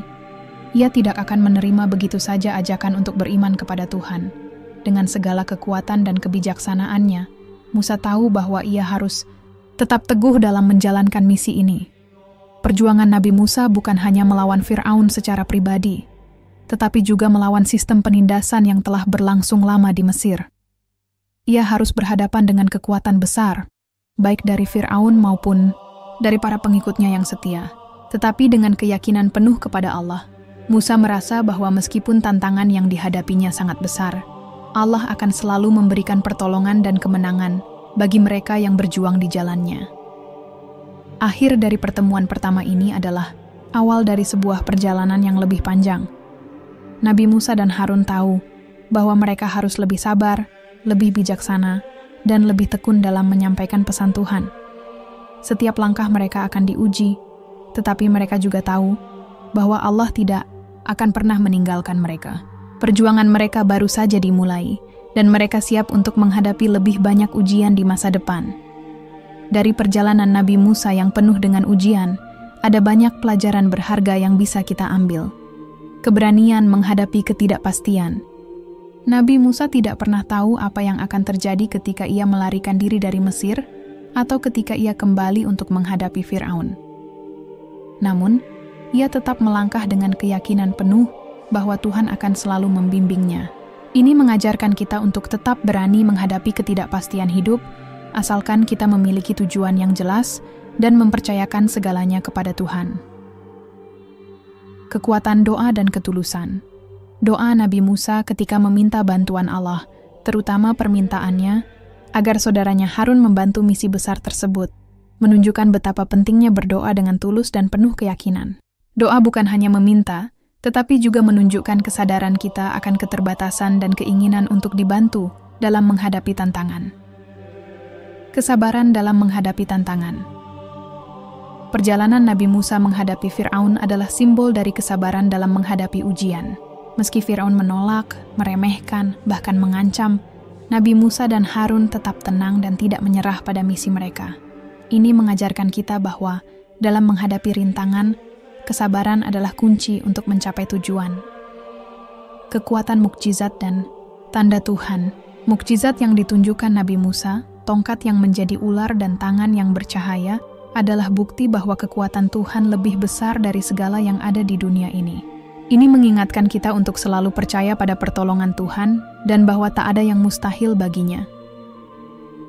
Ia tidak akan menerima begitu saja ajakan untuk beriman kepada Tuhan. Dengan segala kekuatan dan kebijaksanaannya, Musa tahu bahwa ia harus tetap teguh dalam menjalankan misi ini. Perjuangan Nabi Musa bukan hanya melawan Fir'aun secara pribadi, tetapi juga melawan sistem penindasan yang telah berlangsung lama di Mesir. Ia harus berhadapan dengan kekuatan besar, baik dari Fir'aun maupun dari para pengikutnya yang setia. Tetapi dengan keyakinan penuh kepada Allah, Musa merasa bahwa meskipun tantangan yang dihadapinya sangat besar, Allah akan selalu memberikan pertolongan dan kemenangan bagi mereka yang berjuang di jalannya. Akhir dari pertemuan pertama ini adalah awal dari sebuah perjalanan yang lebih panjang. Nabi Musa dan Harun tahu bahwa mereka harus lebih sabar, lebih bijaksana, dan lebih tekun dalam menyampaikan pesan Tuhan. Setiap langkah mereka akan diuji, tetapi mereka juga tahu bahwa Allah tidak akan pernah meninggalkan mereka. Perjuangan mereka baru saja dimulai, dan mereka siap untuk menghadapi lebih banyak ujian di masa depan. Dari perjalanan Nabi Musa yang penuh dengan ujian, ada banyak pelajaran berharga yang bisa kita ambil. Keberanian menghadapi ketidakpastian. Nabi Musa tidak pernah tahu apa yang akan terjadi ketika ia melarikan diri dari Mesir atau ketika ia kembali untuk menghadapi Firaun. Namun, ia tetap melangkah dengan keyakinan penuh bahwa Tuhan akan selalu membimbingnya. Ini mengajarkan kita untuk tetap berani menghadapi ketidakpastian hidup, asalkan kita memiliki tujuan yang jelas dan mempercayakan segalanya kepada Tuhan. Kekuatan doa dan ketulusan. Doa Nabi Musa ketika meminta bantuan Allah, terutama permintaannya agar saudaranya Harun membantu misi besar tersebut, menunjukkan betapa pentingnya berdoa dengan tulus dan penuh keyakinan. Doa bukan hanya meminta, tetapi juga menunjukkan kesadaran kita akan keterbatasan dan keinginan untuk dibantu dalam menghadapi tantangan. Kesabaran dalam menghadapi tantangan. Perjalanan Nabi Musa menghadapi Firaun adalah simbol dari kesabaran dalam menghadapi ujian. Meski Firaun menolak, meremehkan, bahkan mengancam, Nabi Musa dan Harun tetap tenang dan tidak menyerah pada misi mereka. Ini mengajarkan kita bahwa dalam menghadapi rintangan, kesabaran adalah kunci untuk mencapai tujuan. Kekuatan mukjizat dan tanda Tuhan. Mukjizat yang ditunjukkan Nabi Musa, tongkat yang menjadi ular dan tangan yang bercahaya, adalah bukti bahwa kekuatan Tuhan lebih besar dari segala yang ada di dunia ini. Ini mengingatkan kita untuk selalu percaya pada pertolongan Tuhan dan bahwa tak ada yang mustahil baginya.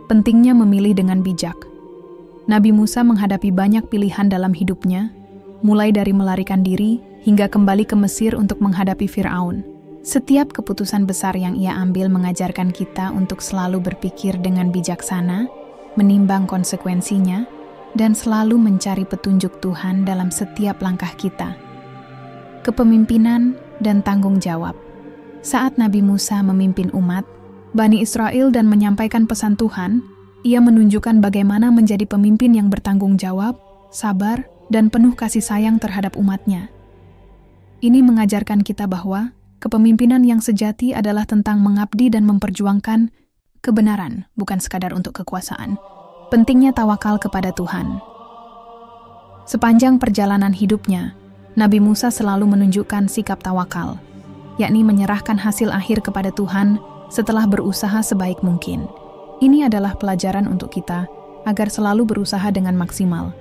Pentingnya memilih dengan bijak. Nabi Musa menghadapi banyak pilihan dalam hidupnya, mulai dari melarikan diri hingga kembali ke Mesir untuk menghadapi Firaun. Setiap keputusan besar yang ia ambil mengajarkan kita untuk selalu berpikir dengan bijaksana, menimbang konsekuensinya, dan selalu mencari petunjuk Tuhan dalam setiap langkah kita. Kepemimpinan dan tanggung jawab. Saat Nabi Musa memimpin umat, Bani Israel dan menyampaikan pesan Tuhan, ia menunjukkan bagaimana menjadi pemimpin yang bertanggung jawab, sabar, dan penuh kasih sayang terhadap umatnya. Ini mengajarkan kita bahwa kepemimpinan yang sejati adalah tentang mengabdi dan memperjuangkan kebenaran, bukan sekadar untuk kekuasaan. Pentingnya tawakal kepada Tuhan. Sepanjang perjalanan hidupnya, Nabi Musa selalu menunjukkan sikap tawakal, yakni menyerahkan hasil akhir kepada Tuhan setelah berusaha sebaik mungkin. Ini adalah pelajaran untuk kita, agar selalu berusaha dengan maksimal,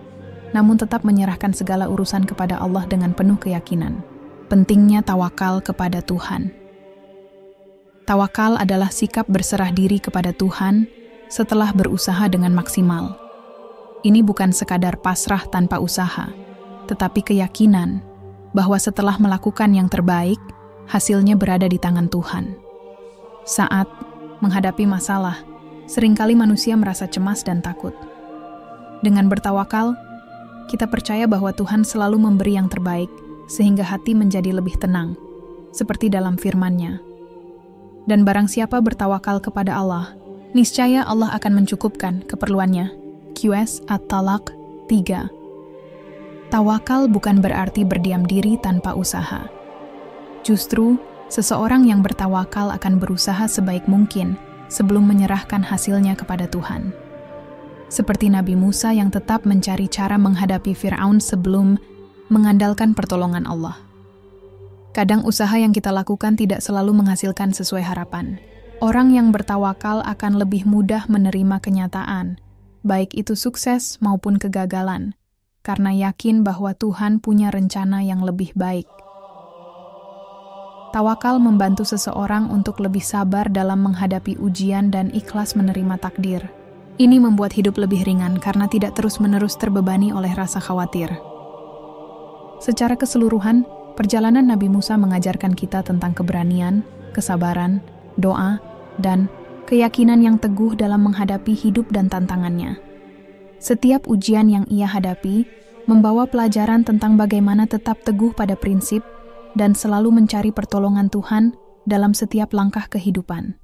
namun tetap menyerahkan segala urusan kepada Allah dengan penuh keyakinan. Pentingnya tawakal kepada Tuhan. Tawakal adalah sikap berserah diri kepada Tuhan setelah berusaha dengan maksimal. Ini bukan sekadar pasrah tanpa usaha, tetapi keyakinan bahwa setelah melakukan yang terbaik, hasilnya berada di tangan Tuhan. Saat menghadapi masalah, seringkali manusia merasa cemas dan takut. Dengan bertawakal, kita percaya bahwa Tuhan selalu memberi yang terbaik, sehingga hati menjadi lebih tenang, seperti dalam firman-Nya. Dan barang siapa bertawakal kepada Allah, niscaya Allah akan mencukupkan keperluannya. QS At-Talaq 3. Tawakal bukan berarti berdiam diri tanpa usaha. Justru, seseorang yang bertawakal akan berusaha sebaik mungkin sebelum menyerahkan hasilnya kepada Tuhan. Seperti Nabi Musa yang tetap mencari cara menghadapi Firaun sebelum mengandalkan pertolongan Allah. Kadang usaha yang kita lakukan tidak selalu menghasilkan sesuai harapan. Orang yang bertawakal akan lebih mudah menerima kenyataan, baik itu sukses maupun kegagalan, karena yakin bahwa Tuhan punya rencana yang lebih baik. Tawakal membantu seseorang untuk lebih sabar dalam menghadapi ujian dan ikhlas menerima takdir. Ini membuat hidup lebih ringan karena tidak terus-menerus terbebani oleh rasa khawatir. Secara keseluruhan, perjalanan Nabi Musa mengajarkan kita tentang keberanian, kesabaran, doa, dan keyakinan yang teguh dalam menghadapi hidup dan tantangannya. Setiap ujian yang ia hadapi membawa pelajaran tentang bagaimana tetap teguh pada prinsip dan selalu mencari pertolongan Tuhan dalam setiap langkah kehidupan.